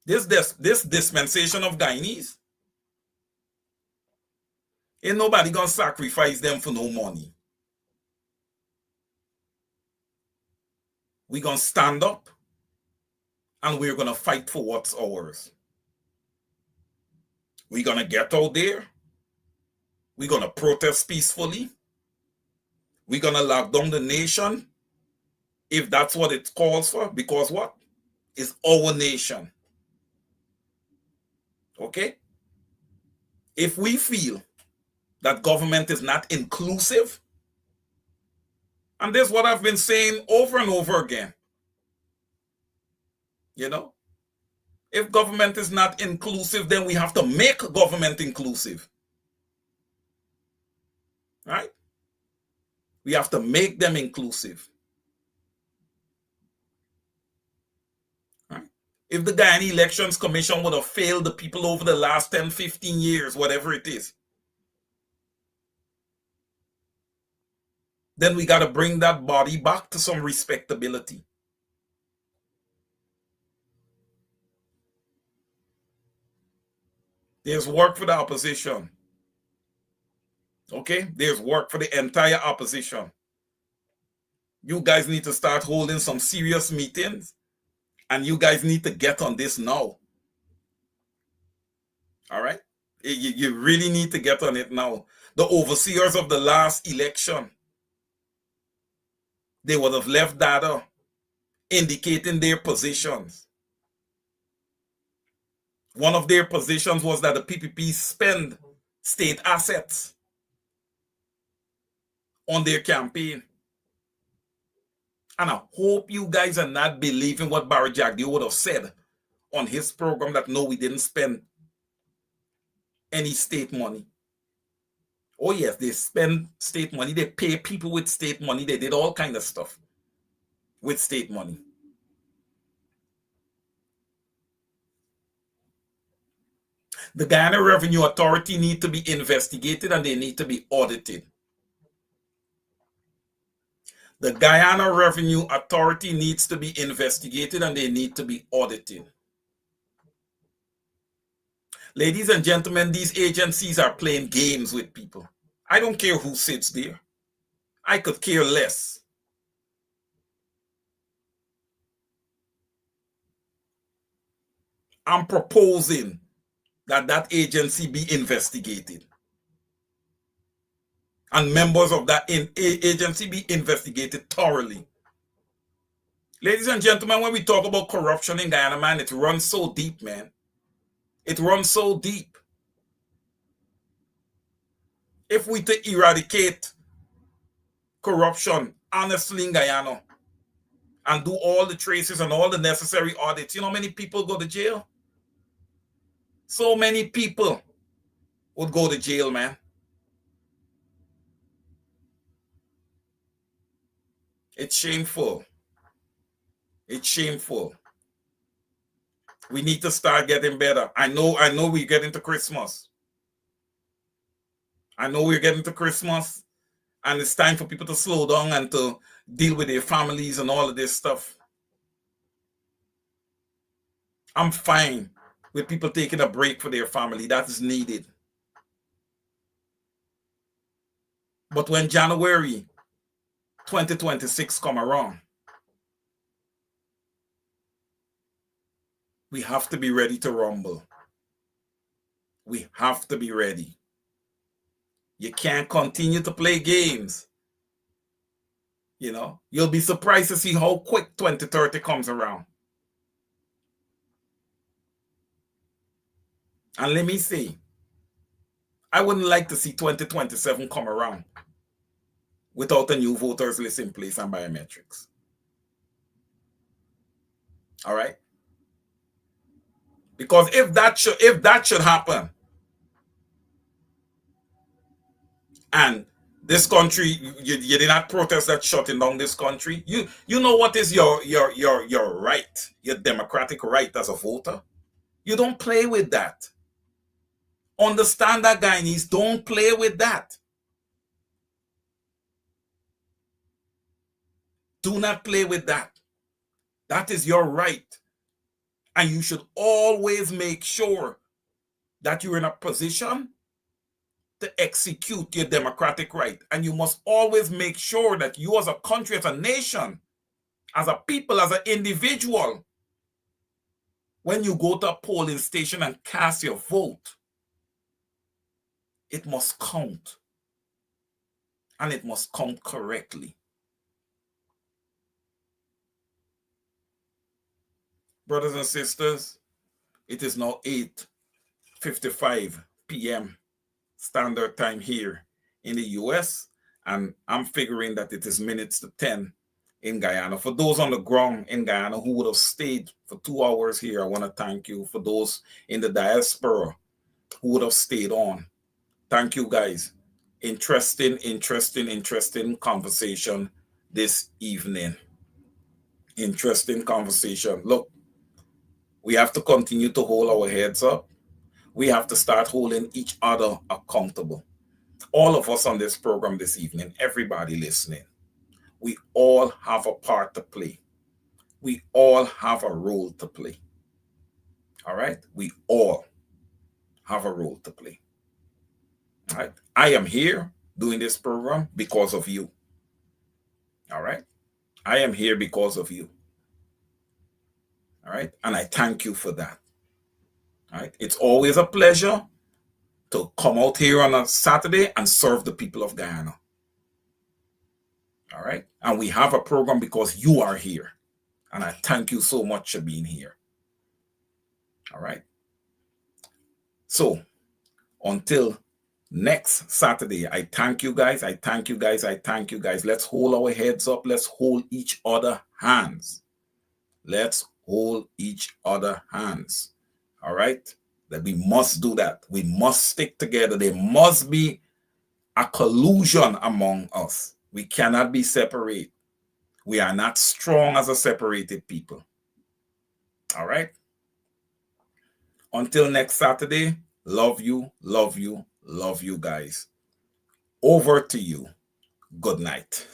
this dispensation of Guyanese, ain't nobody gonna sacrifice them for no money. We're gonna stand up and we're gonna fight for what's ours. We're gonna get out there. We're gonna protest peacefully. We're gonna lock down the nation if that's what it calls for, because what? It's our nation. Okay? If we feel that government is not inclusive, and this is what I've been saying over and over again, you know, if government is not inclusive, then we have to make government inclusive. Right? We have to make them inclusive. Right? If the Guyana Elections Commission would have failed the people over the last 10, 15 years, whatever it is, then we got to bring that body back to some respectability. There's work for the opposition. Okay? There's work for the entire opposition. You guys need to start holding some serious meetings, and you guys need to get on this now. All right? You really need to get on it now. The overseers of the last election, they would have left data indicating their positions. One of their positions was that the PPP spend state assets on their campaign. And I hope you guys are not believing what Barry Jagdeo would have said on his program that no, we didn't spend any state money. Oh yes, they spend state money. They pay people with state money. They did all kind of stuff with state money. The Guyana Revenue Authority need to be investigated and they need to be audited. The Guyana Revenue Authority needs to be investigated and they need to be audited. Ladies and gentlemen, these agencies are playing games with people. I don't care who sits there. I could care less. I'm proposing that agency be investigated. And members of that agency be investigated thoroughly. Ladies and gentlemen, when we talk about corruption in Guyana, man, it runs so deep, man. It runs so deep. If we to eradicate corruption honestly in Guyana and do all the traces and all the necessary audits, you know how many people go to jail? So many people would go to jail, man. It's shameful. It's shameful. We need to start getting better. I know we get into Christmas. I know we're getting to Christmas and it's time for people to slow down and to deal with their families and all of this stuff. I'm fine with people taking a break for their family. That is needed. But when January 2026 come around, we have to be ready to rumble. We have to be ready. You can't continue to play games. You know, you'll be surprised to see how quick 2030 comes around. And let me say, I wouldn't like to see 2027 come around without a new voters list in place and biometrics. All right? Because if that should happen, and this country, you did not protest that shutting down this country. You know what is your right, your democratic right as a voter? You don't play with that. Understand that, Guyanese, don't play with that. Do not play with that. That is your right. And you should always make sure that you're in a position to execute your democratic right. And you must always make sure that you as a country, as a nation, as a people, as an individual, when you go to a polling station and cast your vote, it must count. And it must count correctly. Brothers and sisters, it is now 8:55 p.m. standard time here in the US, and I'm figuring that it is minutes to 10 in Guyana. For those on the ground in Guyana who would have stayed for 2 hours here, I want to thank you. For those in the diaspora who would have stayed on, thank you guys. Interesting conversation this evening. Interesting conversation. Look, we have to continue to hold our heads up. We have to start holding each other accountable. All of us on this program this evening, everybody listening, we all have a part to play. We all have a role to play. All right? We all have a role to play. All right? I am here doing this program because of you. All right? I am here because of you. All right? And I thank you for that. All right? It's always a pleasure to come out here on a Saturday and serve the people of Guyana. All right? And we have a program because you are here. And I thank you so much for being here. All right? So, until next Saturday, I thank you guys. I thank you guys. I thank you guys. Let's hold our heads up. Let's hold each other hands. Let's hold each other hands. All right? That we must do that. We must stick together. There must be a collusion among us. We cannot be separate. We are not strong as a separated people. All right? Until next Saturday, love you, love you, love you guys. Over to you. Good night.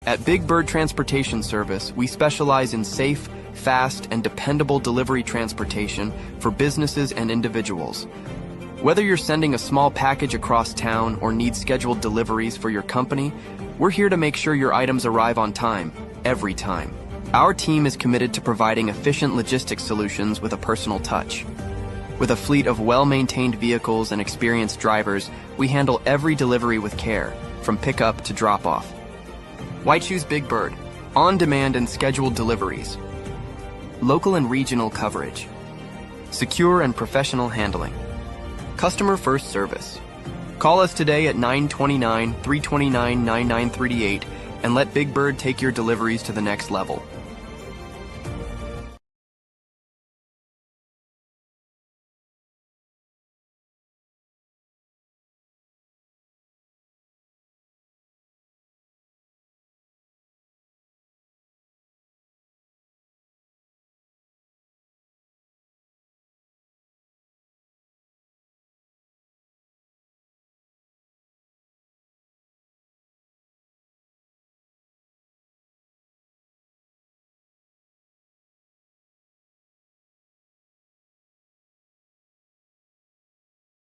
At Big Bird Transportation Service, we specialize in safe, fast, and dependable delivery transportation for businesses and individuals. Whether you're sending a small package across town or need scheduled deliveries for your company, we're here to make sure your items arrive on time, every time. Our team is committed to providing efficient logistics solutions with a personal touch. With a fleet of well-maintained vehicles and experienced drivers, we handle every delivery with care, from pickup to drop-off. Why choose Big Bird? On-demand and scheduled deliveries. Local and regional coverage. Secure and professional handling. Customer-first service. Call us today at 929-329-9938 and let Big Bird take your deliveries to the next level.